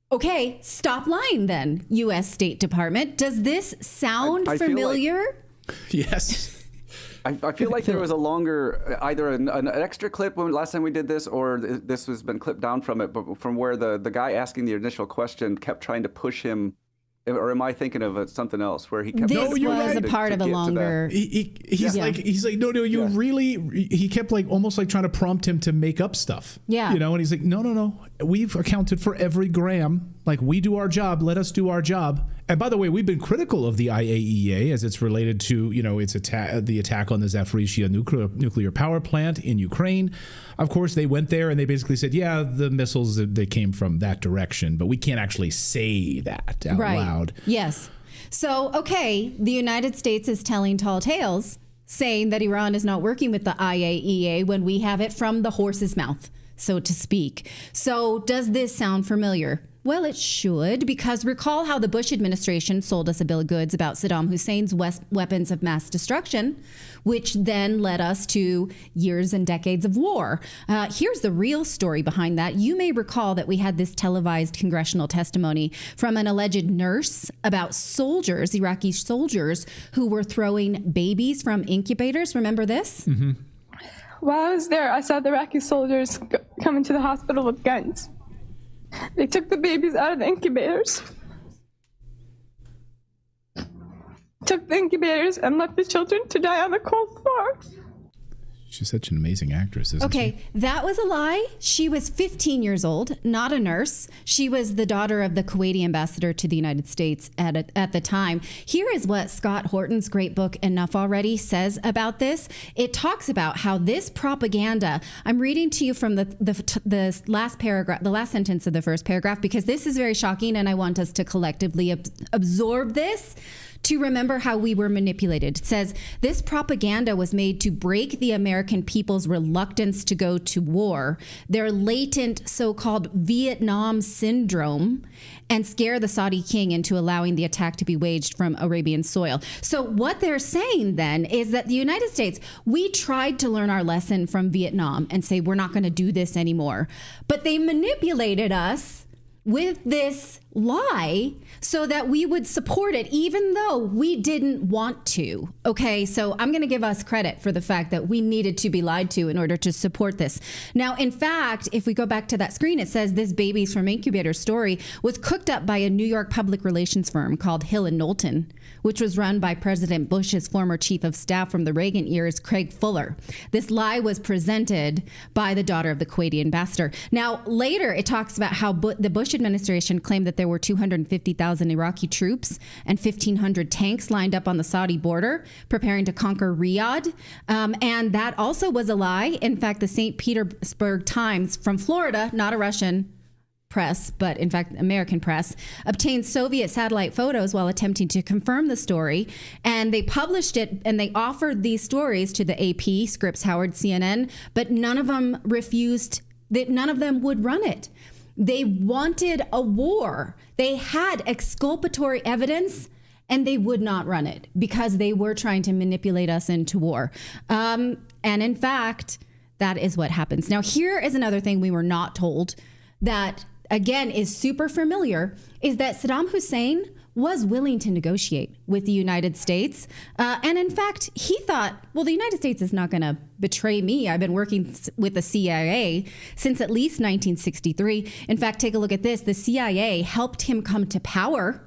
Okay, stop lying then, U.S. State Department. Does this sound familiar? Yes. I feel like there was a longer, either an extra clip when last time we did this, or this has been clipped down from it, but from where the guy asking the initial question kept trying to push him. Or am I thinking of something else where he kept? This was a part of a longer. He's like, no, you really. He kept like almost like trying to prompt him to make up stuff. Yeah, you know, and he's like, no. We've accounted for every gram. Like, we do our job. Let us do our job. And by the way, we've been critical of the IAEA as it's related to, you know, its the attack on the Zaporizhzhia nuclear power plant in Ukraine. Of course, they went there and they basically said, yeah, the missiles, they came from that direction, but we can't actually say that out loud. Yes. So, okay, the United States is telling tall tales, saying that Iran is not working with the IAEA when we have it from the horse's mouth, so to speak. So does this sound familiar? Well, it should, because recall how the Bush administration sold us a bill of goods about Saddam Hussein's weapons of mass destruction, which then led us to years and decades of war. Here's the real story behind that. You may recall that we had this televised congressional testimony from an alleged nurse about soldiers, Iraqi soldiers, who were throwing babies from incubators. Remember this? Mm-hmm. While I was there, I saw the Iraqi soldiers come into the hospital with guns. They took the babies out of the incubators, took the incubators, and left the children to die on the cold floor. She's such an amazing actress, isn't she? Okay, that was a lie. She was 15 years old, not a nurse. She was the daughter of the Kuwaiti ambassador to the United States at the time. Here is what Scott Horton's great book, Enough Already, says about this. It talks about how this propaganda, I'm reading to you from the last paragraph, the last sentence of the first paragraph, because this is very shocking and I want us to collectively absorb this, to remember how we were manipulated. It says, this propaganda was made to break the American people's reluctance to go to war, their latent so-called Vietnam syndrome, and scare the Saudi king into allowing the attack to be waged from Arabian soil. So what they're saying then is that the United States, we tried to learn our lesson from Vietnam and say, we're not going to do this anymore. But they manipulated us with this lie so that we would support it, even though we didn't want to. Okay, so I'm going to give us credit for the fact that we needed to be lied to in order to support this. Now, in fact, if we go back to that screen, it says this babies from incubator story was cooked up by a New York public relations firm called Hill and Knowlton, which was run by President Bush's former chief of staff from the Reagan years, Craig Fuller. This lie was presented by the daughter of the Kuwaiti ambassador. Now, later it talks about how the Bush administration claimed that there were 250,000 Iraqi troops and 1,500 tanks lined up on the Saudi border, preparing to conquer Riyadh. And that also was a lie. In fact, the St. Petersburg Times from Florida, not a Russian press, but in fact, American press, obtained Soviet satellite photos while attempting to confirm the story. And they published it and they offered these stories to the AP, Scripps Howard, CNN, but none of them refused, none of them would run it. They wanted a war. They had exculpatory evidence and they would not run it because they were trying to manipulate us into war. And in fact, that is what happens. Now, here is another thing we were not told that, again, is super familiar, is that Saddam Hussein was willing to negotiate with the United States. And in fact, he thought, well, the United States is not going to betray me. I've been working with the CIA since at least 1963. In fact, take a look at this. The CIA helped him come to power.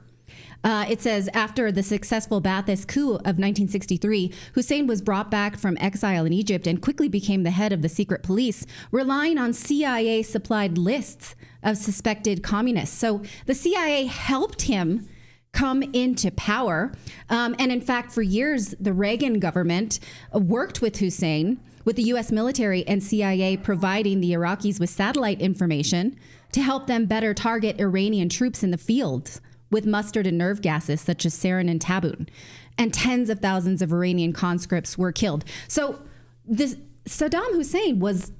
It says, after the successful Ba'athist coup of 1963, Hussein was brought back from exile in Egypt and quickly became the head of the secret police, relying on CIA-supplied lists of suspected communists. So the CIA helped him come into power. And in fact, for years, the Reagan government worked with Hussein, with the U.S. military and CIA providing the Iraqis with satellite information to help them better target Iranian troops in the field with mustard and nerve gases such as sarin and taboon. And tens of thousands of Iranian conscripts were killed. So Saddam Hussein was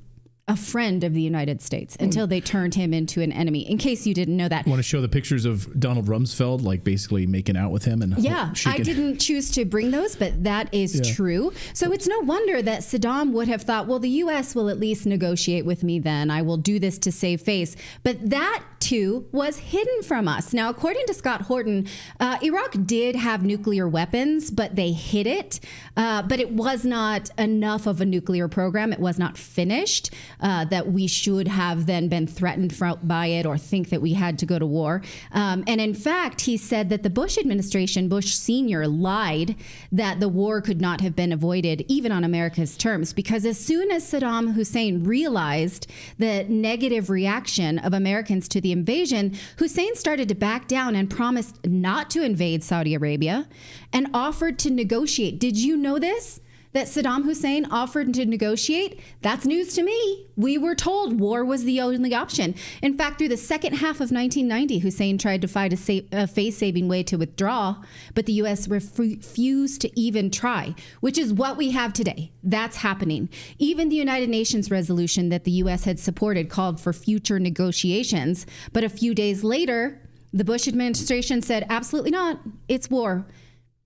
a friend of the United States until they turned him into an enemy, in case you didn't know that. Want to show the pictures of Donald Rumsfeld, like basically making out with him? And yeah, I didn't choose to bring those, but that is true. So it's no wonder that Saddam would have thought, well, the U.S. will at least negotiate with me then. I will do this to save face. But that II was hidden from us. Now, according to Scott Horton, Iraq did have nuclear weapons, but they hid it. But it was not enough of a nuclear program. It was not finished, that we should have then been threatened by it or think that we had to go to war. And in fact, he said that the Bush administration, Bush Sr., lied that the war could not have been avoided even on America's terms, because as soon as Saddam Hussein realized the negative reaction of Americans to the invasion, Hussein started to back down and promised not to invade Saudi Arabia and offered to negotiate. Did you know this? That Saddam Hussein offered to negotiate? That's news to me. We were told war was the only option. In fact, through the second half of 1990, Hussein tried to find a face-saving way to withdraw, but the U.S. refused to even try, which is what we have today. That's happening. Even the United Nations resolution that the U.S. had supported called for future negotiations, but a few days later, the Bush administration said, absolutely not. It's war.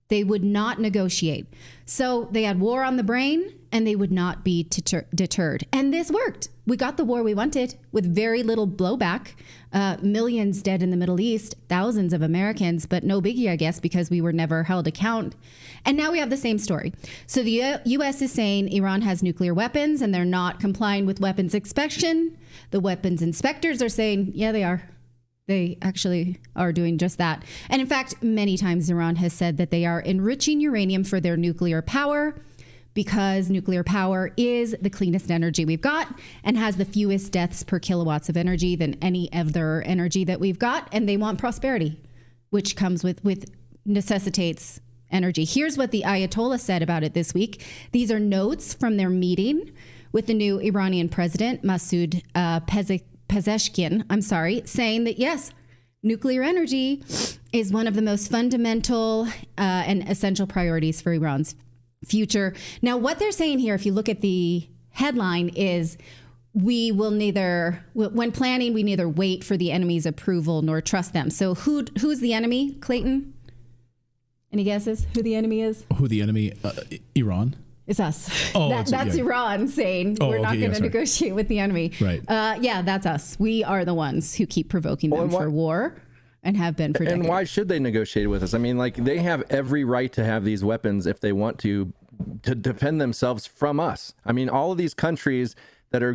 They would not negotiate. So they had war on the brain and they would not be deterred. And this worked. We got the war we wanted with very little blowback. Millions dead in the Middle East, thousands of Americans, but no biggie, I guess, because we were never held account. And now we have the same story. So the U.S. is saying Iran has nuclear weapons and they're not complying with weapons inspection. The weapons inspectors are saying, yeah, they are. They actually are doing just that. And in fact, many times Iran has said that they are enriching uranium for their nuclear power because nuclear power is the cleanest energy we've got and has the fewest deaths per kilowatts of energy than any other energy that we've got. And they want prosperity, which comes with necessitates energy. Here's what the Ayatollah said about it this week. These are notes from their meeting with the new Iranian president, Masoud Pezeshkian, saying that yes, nuclear energy is one of the most fundamental and essential priorities for Iran's future. Now, what they're saying here, if you look at the headline, is we will when planning, we neither wait for the enemy's approval nor trust them. So who's the enemy, Clayton? Any guesses who the enemy is? Who the enemy? Iran. It's us. Oh, that's Iran saying we're not going to negotiate with the enemy. Right. Yeah, that's us. We are the ones who keep provoking them for war and have been for decades. And why should they negotiate with us? I mean, like, they have every right to have these weapons if they want to defend themselves from us. I mean, all of these countries that are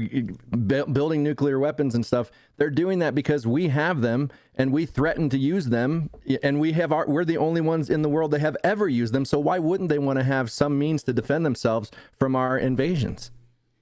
building nuclear weapons and stuff, they're doing that because we have them and we threaten to use them, and we're the only ones in the world that have ever used them. So why wouldn't they want to have some means to defend themselves from our invasions?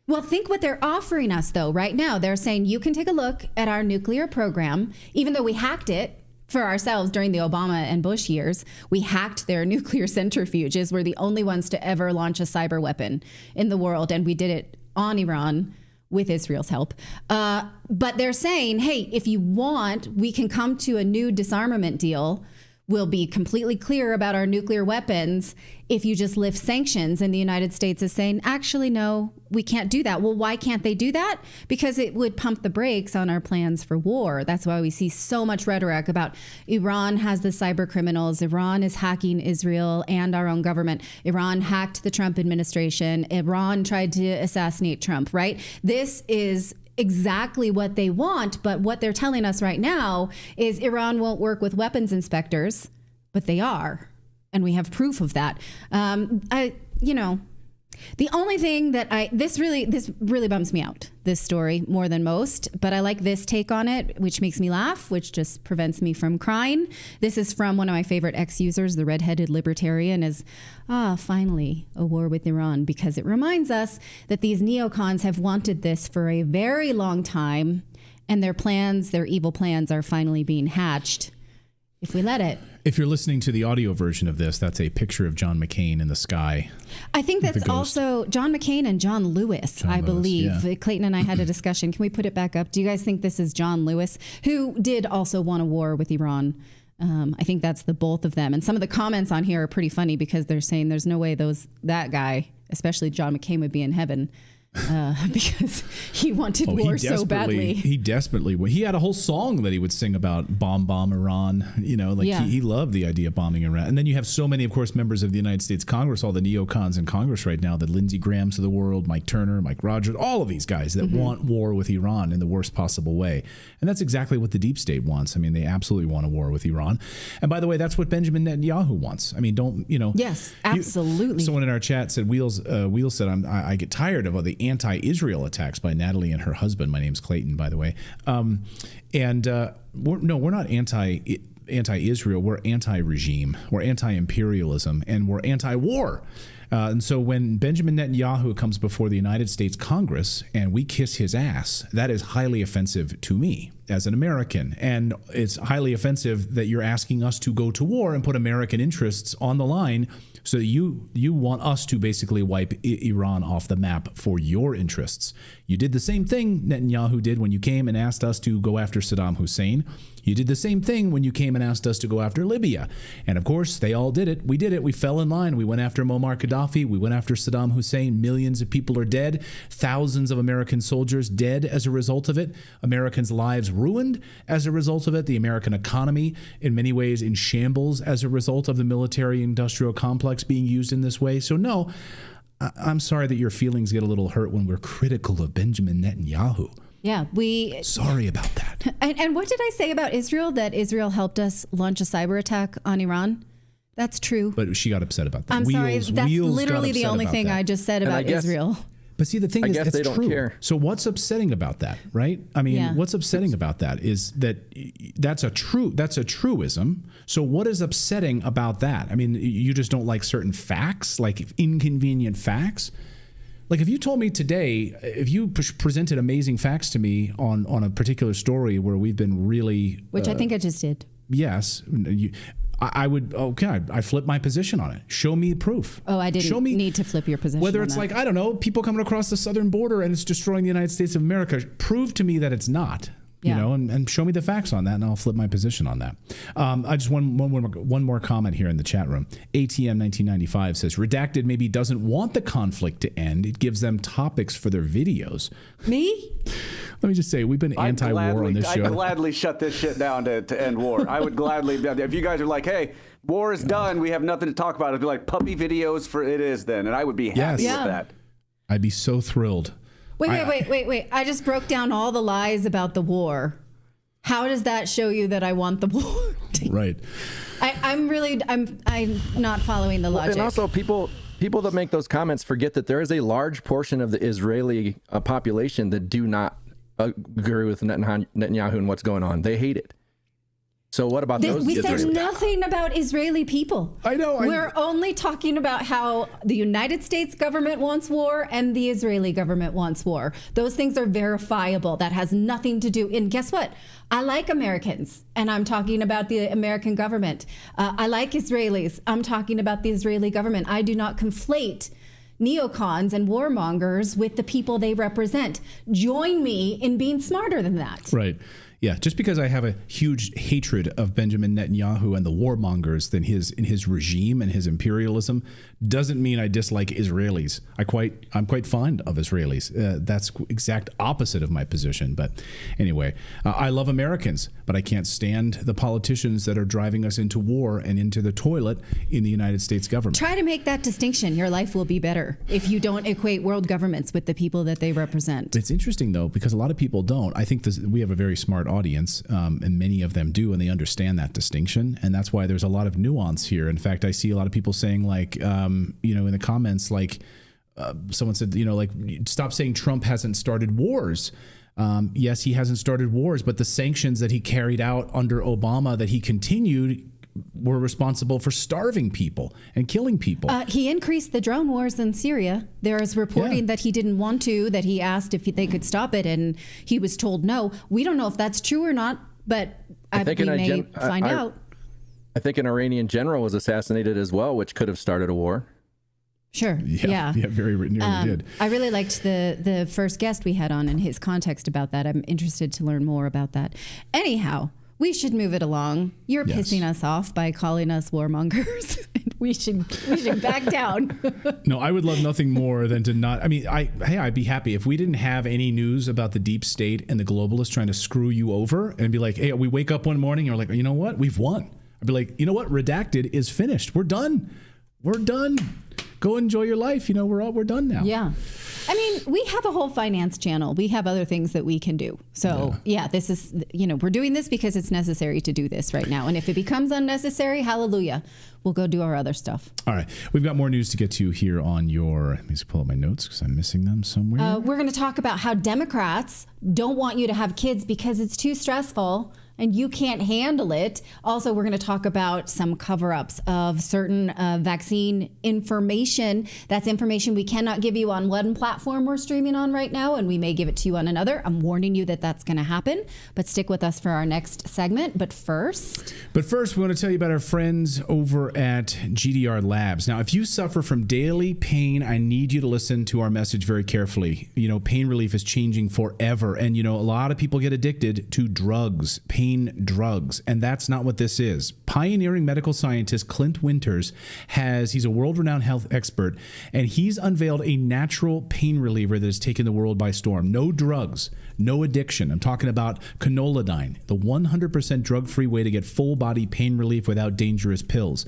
Well, think what they're offering us, though, right now. They're saying you can take a look at our nuclear program, even though we hacked it for ourselves during the Obama and Bush years. We hacked their nuclear centrifuges. We're the only ones to ever launch a cyber weapon in the world, and we did it on Iran with Israel's help. But they're saying, hey, if you want, we can come to a new disarmament deal. We'll be completely clear about our nuclear weapons if you just lift sanctions. And the United States is saying, actually, no, we can't do that. Well, why can't they do that? Because it would pump the brakes on our plans for war. That's why we see so much rhetoric about Iran has the cyber criminals. Iran is hacking Israel and our own government. Iran hacked the Trump administration. Iran tried to assassinate Trump, right? This is exactly what they want, but what they're telling us right now is Iran won't work with weapons inspectors, but they are, and we have proof of that. The only thing that this really bums me out, this story, more than most, but I like this take on it, which makes me laugh, which just prevents me from crying. This is from one of my favorite ex-users, the redheaded libertarian, is, finally, a war with Iran, because it reminds us that these neocons have wanted this for a very long time, and their evil plans are finally being hatched if we let it. If you're listening to the audio version of this, that's a picture of John McCain in the sky. I think that's also John McCain and John Lewis, I believe. Yeah. Clayton and I had a discussion. Can we put it back up? Do you guys think this is John Lewis, who did also want a war with Iran? I think that's the both of them. And some of the comments on here are pretty funny because they're saying there's no way that guy, especially John McCain, would be in heaven. because he wanted war so badly. He had a whole song that he would sing about bomb Iran. He loved the idea of bombing Iran. And then you have so many, of course, members of the United States Congress, all the neocons in Congress right now, the Lindsey Grahams of the world, Mike Turner, Mike Rogers, all of these guys that want war with Iran in the worst possible way. And that's exactly what the deep state wants. I mean, they absolutely want a war with Iran. And by the way, that's what Benjamin Netanyahu wants. I mean, Yes, absolutely. Someone in our chat said, Wheels said, I get tired of all the anti-Israel attacks by Natalie and her husband. My name's Clayton, by the way. We're not anti-Israel. We're anti-regime. We're anti-imperialism, and we're anti-war. And so when Benjamin Netanyahu comes before the United States Congress and we kiss his ass, that is highly offensive to me as an American. And it's highly offensive that you're asking us to go to war and put American interests on the line. So you want us to basically wipe Iran off the map for your interests. You did the same thing Netanyahu did when you came and asked us to go after Saddam Hussein. You did the same thing when you came and asked us to go after Libya. And of course, they all did it. We did it. We fell in line. We went after Muammar Gaddafi. We went after Saddam Hussein. Millions of people are dead. Thousands of American soldiers dead as a result of it. Americans' lives ruined as a result of it. The American economy, in many ways, in shambles as a result of the military-industrial complex being used in this way. So no, I'm sorry that your feelings get a little hurt when we're critical of Benjamin Netanyahu. Yeah, Sorry about that. And what did I say about Israel? That Israel helped us launch a cyber attack on Iran? That's true. But she got upset about that. I'm sorry. That's literally the only thing I just said about Israel. But see, the thing is, guess they don't care. So what's upsetting about that, right? I mean, what's upsetting about that is that that's a truism. So what is upsetting about that? I mean, you just don't like certain facts, like inconvenient facts. Like if you told me today, if you presented amazing facts to me on a particular story where we've been really... Which I think I just did. Yes. I would, I flip my position on it. Show me proof. Oh, I didn't need to flip your position. Whether it's like, I don't know, people coming across the southern border and it's destroying the United States of America. Prove to me that it's not. You know, and show me the facts on that, and I'll flip my position on that. I just one more comment here in the chat room. ATM 1995 says, Redacted maybe doesn't want the conflict to end. It gives them topics for their videos. Me? Let me just say, we've been anti-war on this show. I'd gladly shut this shit down to end war. I would gladly, if you guys are like, hey, war is done, we have nothing to talk about, it'd be like puppy videos for it is then, and I would be happy with that. I'd be so thrilled. Wait. I just broke down all the lies about the war. How does that show you that I want the war? Right. I'm not following the logic. And also people that make those comments forget that there is a large portion of the Israeli population that do not agree with Netanyahu and what's going on. They hate it. So what about those? We said nothing about Israeli people. I know. We're only talking about how the United States government wants war and the Israeli government wants war. Those things are verifiable. That has nothing to do. And guess what? I like Americans, and I'm talking about the American government. I like Israelis. I'm talking about the Israeli government. I do not conflate neocons and warmongers with the people they represent. Join me in being smarter than that. Right. Yeah, just because I have a huge hatred of Benjamin Netanyahu and the warmongers in his regime and his imperialism doesn't mean I dislike Israelis. I'm quite fond of Israelis. That's exact opposite of my position. But anyway, I love Americans, but I can't stand the politicians that are driving us into war and into the toilet in the United States government. Try to make that distinction. Your life will be better if you don't equate world governments with the people that they represent. It's interesting, though, because a lot of people don't. I think we have a very smart audience, and many of them do, and they understand that distinction, and that's why there's a lot of nuance here. In fact, I see a lot of people saying, like, in the comments, like someone said, like, stop saying Trump hasn't started wars. Yes, he hasn't started wars, but the sanctions that he carried out under Obama that he continued were responsible for starving people and killing people. He increased the drone wars in Syria. There is reporting that he didn't want to, that he asked if they could stop it, and he was told no. We don't know if that's true or not, but we may find out. I think an Iranian general was assassinated as well, which could have started a war. Sure. Yeah, very nearly did. I really liked the first guest we had on and his context about that. I'm interested to learn more about that. Anyhow, we should move it along. You're pissing us off by calling us warmongers. we should back down. No, I would love nothing more than to not. I mean, I'd be happy if we didn't have any news about the deep state and the globalists trying to screw you over and be like, hey, we wake up one morning and we're like, you know what? We've won. I'd be like, you know what? Redacted is finished. We're done. We're done. Go enjoy your life. You know, we're done now. Yeah. I mean, we have a whole finance channel. We have other things that we can do. So yeah, this is, we're doing this because it's necessary to do this right now. And if it becomes unnecessary, hallelujah, we'll go do our other stuff. All right. We've got more news to get to here on let me just pull up my notes because I'm missing them somewhere. We're going to talk about how Democrats don't want you to have kids because it's too stressful and you can't handle it. Also, we're going to talk about some cover-ups of certain vaccine information. That's information we cannot give you on one platform we're streaming on right now, and we may give it to you on another. I'm warning you that that's going to happen, but stick with us for our next segment. But first, we want to tell you about our friends over at GDR Labs. Now, if you suffer from daily pain, I need you to listen to our message very carefully. Pain relief is changing forever, and a lot of people get addicted to drugs, pain drugs, and that's not what this is. Pioneering medical scientist Clint Winters he's a world-renowned health expert, and he's unveiled a natural pain reliever that has taken the world by storm. No drugs, no addiction. I'm talking about Canolidine, the 100% drug-free way to get full-body pain relief without dangerous pills.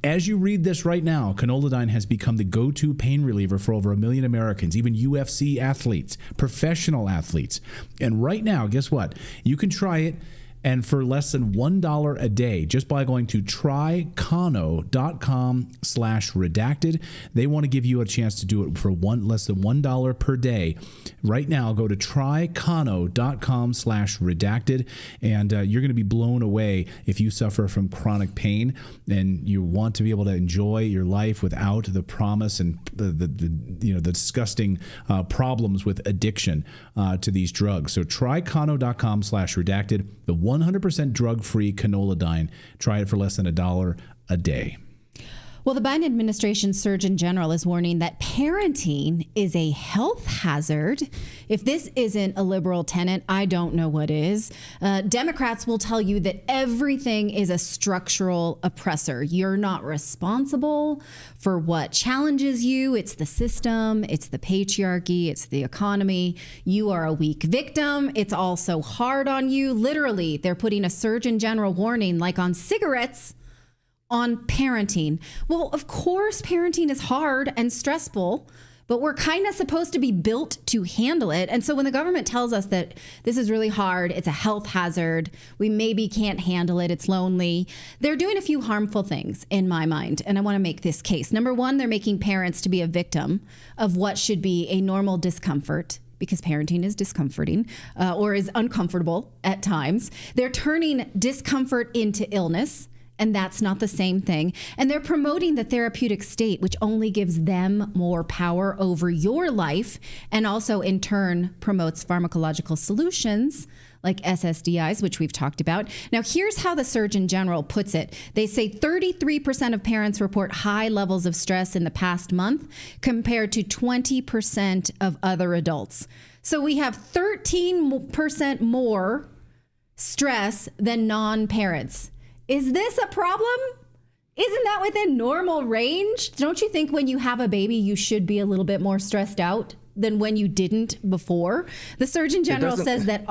As you read this right now, Canolidine has become the go-to pain reliever for over 1 million Americans, even UFC athletes, professional athletes. And right now, guess what? You can try it, and for less than $1 a day, just by going to trykano.com/redacted. They want to give you a chance to do it for less than $1 per day. Right now, go to trykano.com/redacted, and you're going to be blown away if you suffer from chronic pain and you want to be able to enjoy your life without the promise and the disgusting problems with addiction to these drugs. So trykano.com/redacted. The 100% drug-free Canolidine. Try it for less than $1 a day. Well, the Biden administration's Surgeon General is warning that parenting is a health hazard. If this isn't a liberal tenet, I don't know what is. Democrats will tell you that everything is a structural oppressor. You're not responsible for what challenges you. It's the system, it's the patriarchy, it's the economy. You are a weak victim. It's all so hard on you. Literally, they're putting a Surgeon General warning like on cigarettes on parenting. Well, of course, parenting is hard and stressful, but we're kind of supposed to be built to handle it. And so when the government tells us that this is really hard, it's a health hazard, we maybe can't handle it, it's lonely, they're doing a few harmful things in my mind. And I want to make this case. Number one, they're making parents to be a victim of what should be a normal discomfort, because parenting is discomforting or is uncomfortable at times. They're turning discomfort into illness, and that's not the same thing. And they're promoting the therapeutic state, which only gives them more power over your life, and also in turn promotes pharmacological solutions like SSDIs, which we've talked about. Now, here's how the Surgeon General puts it. They say 33% of parents report high levels of stress in the past month compared to 20% of other adults. So we have 13% more stress than non-parents. Is this a problem? Isn't that within normal range? Don't you think when you have a baby, you should be a little bit more stressed out than when you didn't before? The Surgeon General says that...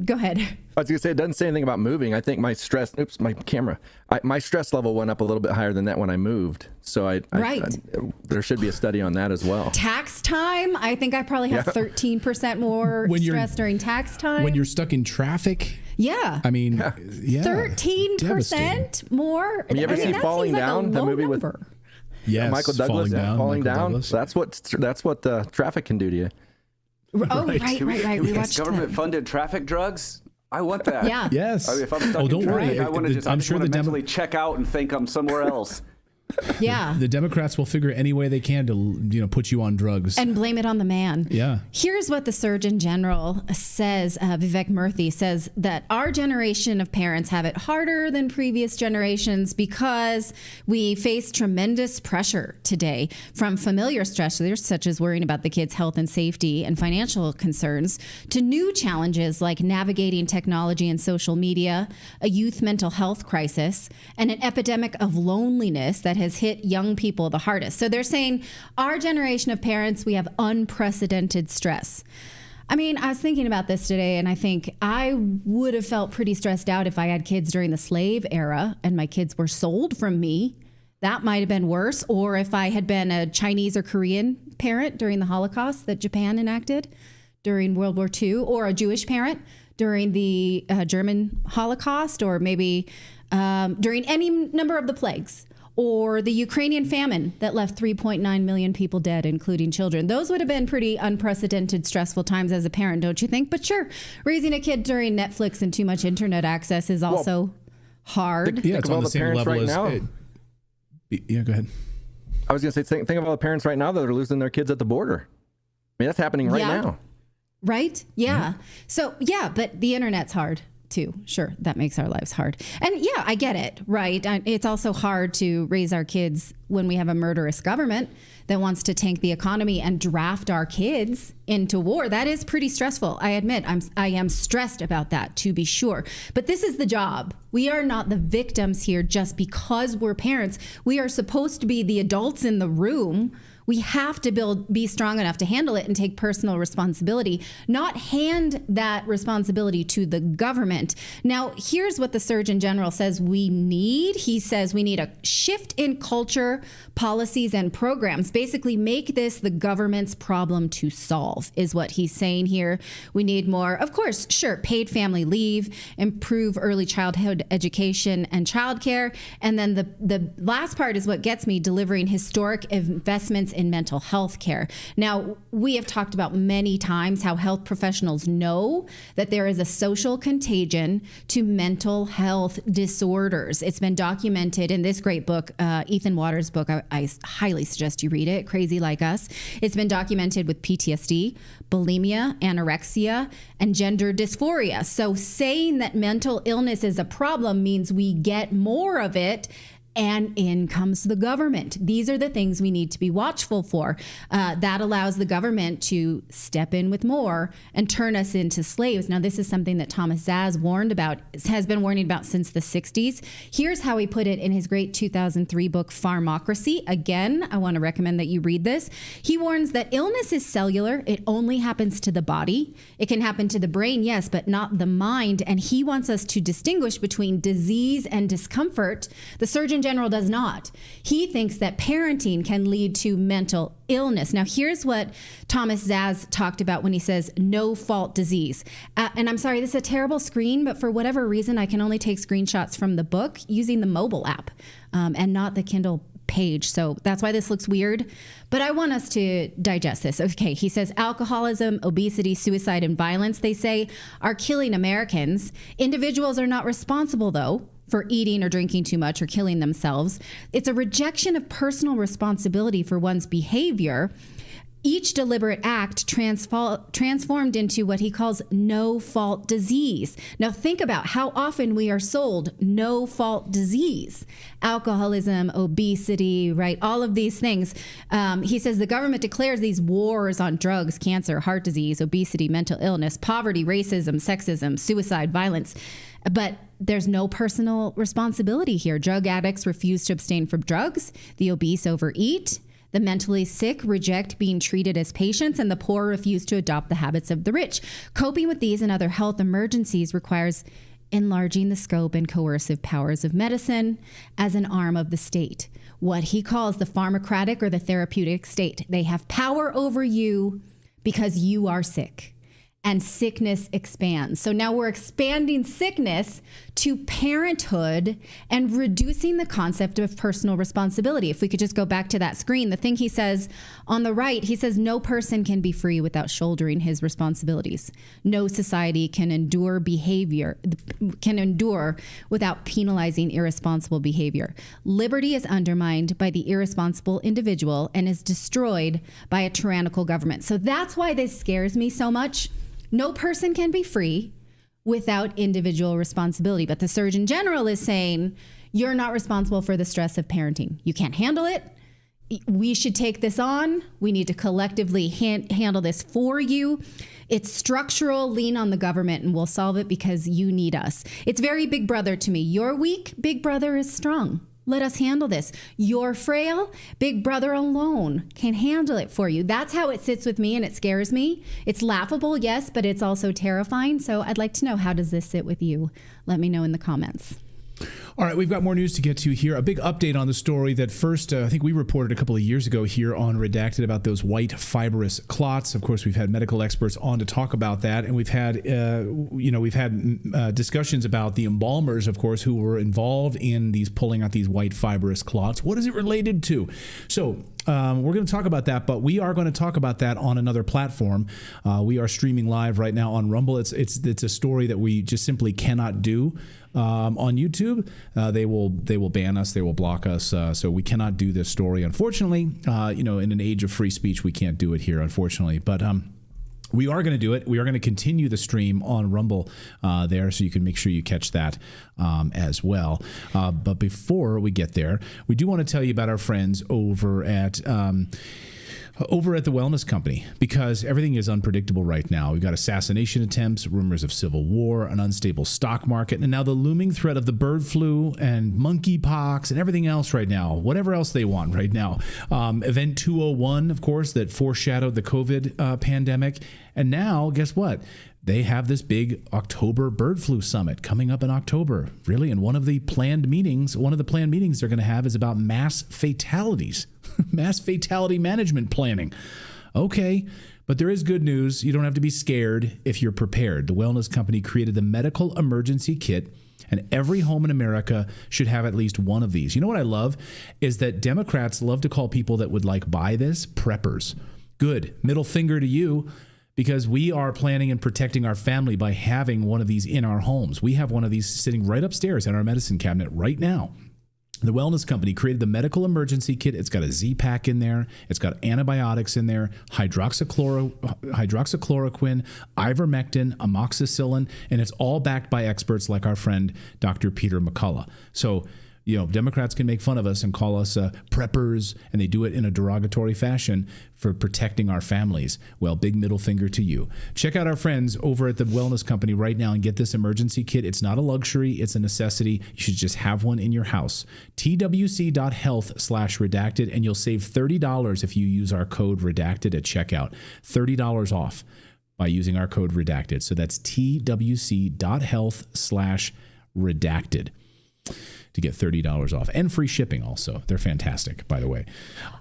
go ahead. I was going to say, it doesn't say anything about moving. I think my stress level went up a little bit higher than that when I moved. So there should be a study on that as well. Tax time. I think I probably have 13% more stress during tax time. When you're stuck in traffic. Yeah. I mean, 13% more. You ever see Falling Down, the movie with Michael Douglas? Falling Down. That's what the traffic can do to you. Oh, right. We watched government-funded traffic drugs. I want that. Yeah. Yes. I mean, if I'm stuck in traffic, I want to just mentally check out and think I'm somewhere else. Yeah. The Democrats will figure any way they can to put you on drugs. And blame it on the man. Yeah. Here's what the Surgeon General says, Vivek Murthy says that our generation of parents have it harder than previous generations because we face tremendous pressure today from familiar stressors such as worrying about the kids' health and safety and financial concerns to new challenges like navigating technology and social media, a youth mental health crisis, and an epidemic of loneliness that that has hit young people the hardest. So they're saying our generation of parents, we have unprecedented stress. I mean, I was thinking about this today, and I think I would have felt pretty stressed out if I had kids during the slave era and my kids were sold from me. That might have been worse. Or if I had been a Chinese or Korean parent during the Holocaust that Japan enacted during World War II, or a Jewish parent during the German Holocaust, or maybe during any number of the plagues, or the Ukrainian famine that left 3.9 million people dead, including children. Those would have been pretty unprecedented, stressful times as a parent, don't you think? But sure, raising a kid during Netflix and too much internet access is also hard. Yeah, it's on the same level as... Yeah, go ahead. I was going to say, think of all the parents right now that are losing their kids at the border. I mean, that's happening right now. Right? Yeah. So, yeah, but the internet's hard too. Sure, that makes our lives hard. And yeah, I get it, right? It's also hard to raise our kids when we have a murderous government that wants to tank the economy and draft our kids into war. That is pretty stressful. I admit, I am stressed about that, to be sure. But this is the job. We are not the victims here just because we're parents. We are supposed to be the adults in the room. We have to be strong enough to handle it and take personal responsibility, not hand that responsibility to the government. Now, here's what the Surgeon General says we need. He says we need a shift in culture, policies, and programs. Basically, make this the government's problem to solve, is what he's saying here. We need more, of course, sure, paid family leave, improve early childhood education and childcare. And then the last part is what gets me, delivering historic investments in mental health care. Now, we have talked about many times how health professionals know that there is a social contagion to mental health disorders. It's been documented in this great book, Ethan Waters' book. I highly suggest you read it, Crazy Like Us. It's been documented with PTSD, bulimia, anorexia, and gender dysphoria. So saying that mental illness is a problem means we get more of it, and in comes the government. These are the things we need to be watchful for. That allows the government to step in with more and turn us into slaves. Now, this is something that Thomas Zaz has been warning about since the 60s. Here's how he put it in his great 2003 book, Pharmocracy. Again, I want to recommend that you read this. He warns that illness is cellular. It only happens to the body. It can happen to the brain, yes, but not the mind. And he wants us to distinguish between disease and discomfort. The Surgeon General does not. He thinks that parenting can lead to mental illness. Now, here's what Thomas Zaz talked about when he says no fault disease. And I'm sorry, this is a terrible screen, but for whatever reason, I can only take screenshots from the book using the mobile app and not the Kindle page. So that's why this looks weird. But I want us to digest this. Okay, he says alcoholism, obesity, suicide, and violence, they say, are killing Americans. Individuals are not responsible, though, for eating or drinking too much or killing themselves. It's a rejection of personal responsibility for one's behavior. Each deliberate act transformed into what he calls no-fault disease. Now think about how often we are sold no-fault disease. Alcoholism, obesity, right? All of these things. He says the government declares these wars on drugs, cancer, heart disease, obesity, mental illness, poverty, racism, sexism, suicide, violence. But there's no personal responsibility here. Drug addicts refuse to abstain from drugs. The obese overeat. The mentally sick reject being treated as patients, and the poor refuse to adopt the habits of the rich. Coping with these and other health emergencies requires enlarging the scope and coercive powers of medicine as an arm of the state. What he calls the pharmacratic or the therapeutic state. They have power over you because you are sick. And sickness expands. So now we're expanding sickness to parenthood and reducing the concept of personal responsibility. If we could just go back to that screen, the thing he says on the right, he says no person can be free without shouldering his responsibilities. No society can endure without penalizing irresponsible behavior. Liberty is undermined by the irresponsible individual and is destroyed by a tyrannical government. So that's why this scares me so much. No person can be free without individual responsibility. But the Surgeon General is saying, you're not responsible for the stress of parenting. You can't handle it. We should take this on. We need to collectively handle this for you. It's structural. Lean on the government and we'll solve it because you need us. It's very Big Brother to me. You're weak. Big Brother is strong. Let us handle this. You're frail. Big brother alone can handle it for you. That's how it sits with me, and it scares me. It's laughable, yes, but it's also terrifying. So I'd like to know, how does this sit with you? Let me know in the comments. All right, we've got more news to get to here. A big update on the story that first, I think we reported a couple of years ago here on Redacted about those white fibrous clots. Of course, we've had medical experts on to talk about that, and we've had, discussions about the embalmers, of course, who were involved in these pulling out these white fibrous clots. What is it related to? So we're going to talk about that, but we are going to talk about that on another platform. We are streaming live right now on Rumble. It's a story that we just simply cannot do on YouTube. They will ban us. They will block us. So we cannot do this story, unfortunately. In an age of free speech, we can't do it here, unfortunately. But we are going to do it. We are going to continue the stream on Rumble there, so you can make sure you catch that as well. But before we get there, we do want to tell you about our friends over at the Wellness Company, because everything is unpredictable right now. We've got assassination attempts, rumors of civil war, an unstable stock market, and now the looming threat of the bird flu and monkeypox and everything else right now, whatever else they want right now. Event 201, of course, that foreshadowed the COVID pandemic. And now, guess what? They have this big October bird flu summit coming up in October, really. And one of the planned meetings they're going to have is about mass fatalities, mass fatality management planning. Okay, but there is good news. You don't have to be scared if you're prepared. The Wellness Company created the medical emergency kit, and every home in America should have at least one of these. You know what I love is that Democrats love to call people that would buy this preppers. Good. Middle finger to you. Because we are planning and protecting our family by having one of these in our homes. We have one of these sitting right upstairs in our medicine cabinet right now. The Wellness Company created the medical emergency kit. It's got a Z-Pack in there. It's got antibiotics in there, hydroxychloroquine, ivermectin, amoxicillin, and it's all backed by experts like our friend Dr. Peter McCullough. So, Democrats can make fun of us and call us preppers, and they do it in a derogatory fashion for protecting our families. Well, big middle finger to you. Check out our friends over at the Wellness Company right now and get this emergency kit. It's not a luxury. It's a necessity. You should just have one in your house. twc.health/redacted, and you'll save $30 if you use our code redacted at checkout. $30 off by using our code redacted. So that's twc.health/redacted. to get $30 off and free shipping also. They're fantastic, by the way.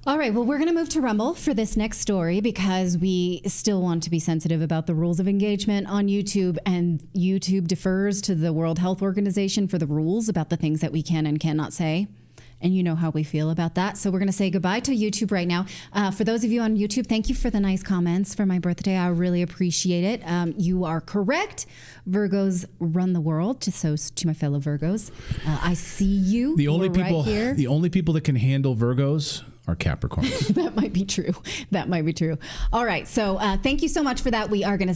All right. Well, we're going to move to Rumble for this next story because we still want to be sensitive about the rules of engagement on YouTube, and YouTube defers to the World Health Organization for the rules about the things that we can and cannot say. And you know how we feel about that. So we're going to say goodbye to YouTube right now. For those of you on YouTube, thank you for the nice comments for my birthday. I really appreciate it. You are correct. Virgos run the world. So to my fellow Virgos, I see you. The only people, right here. The only people that can handle Virgos are Capricorns. That might be true. That might be true. All right. So thank you so much for that. We are going to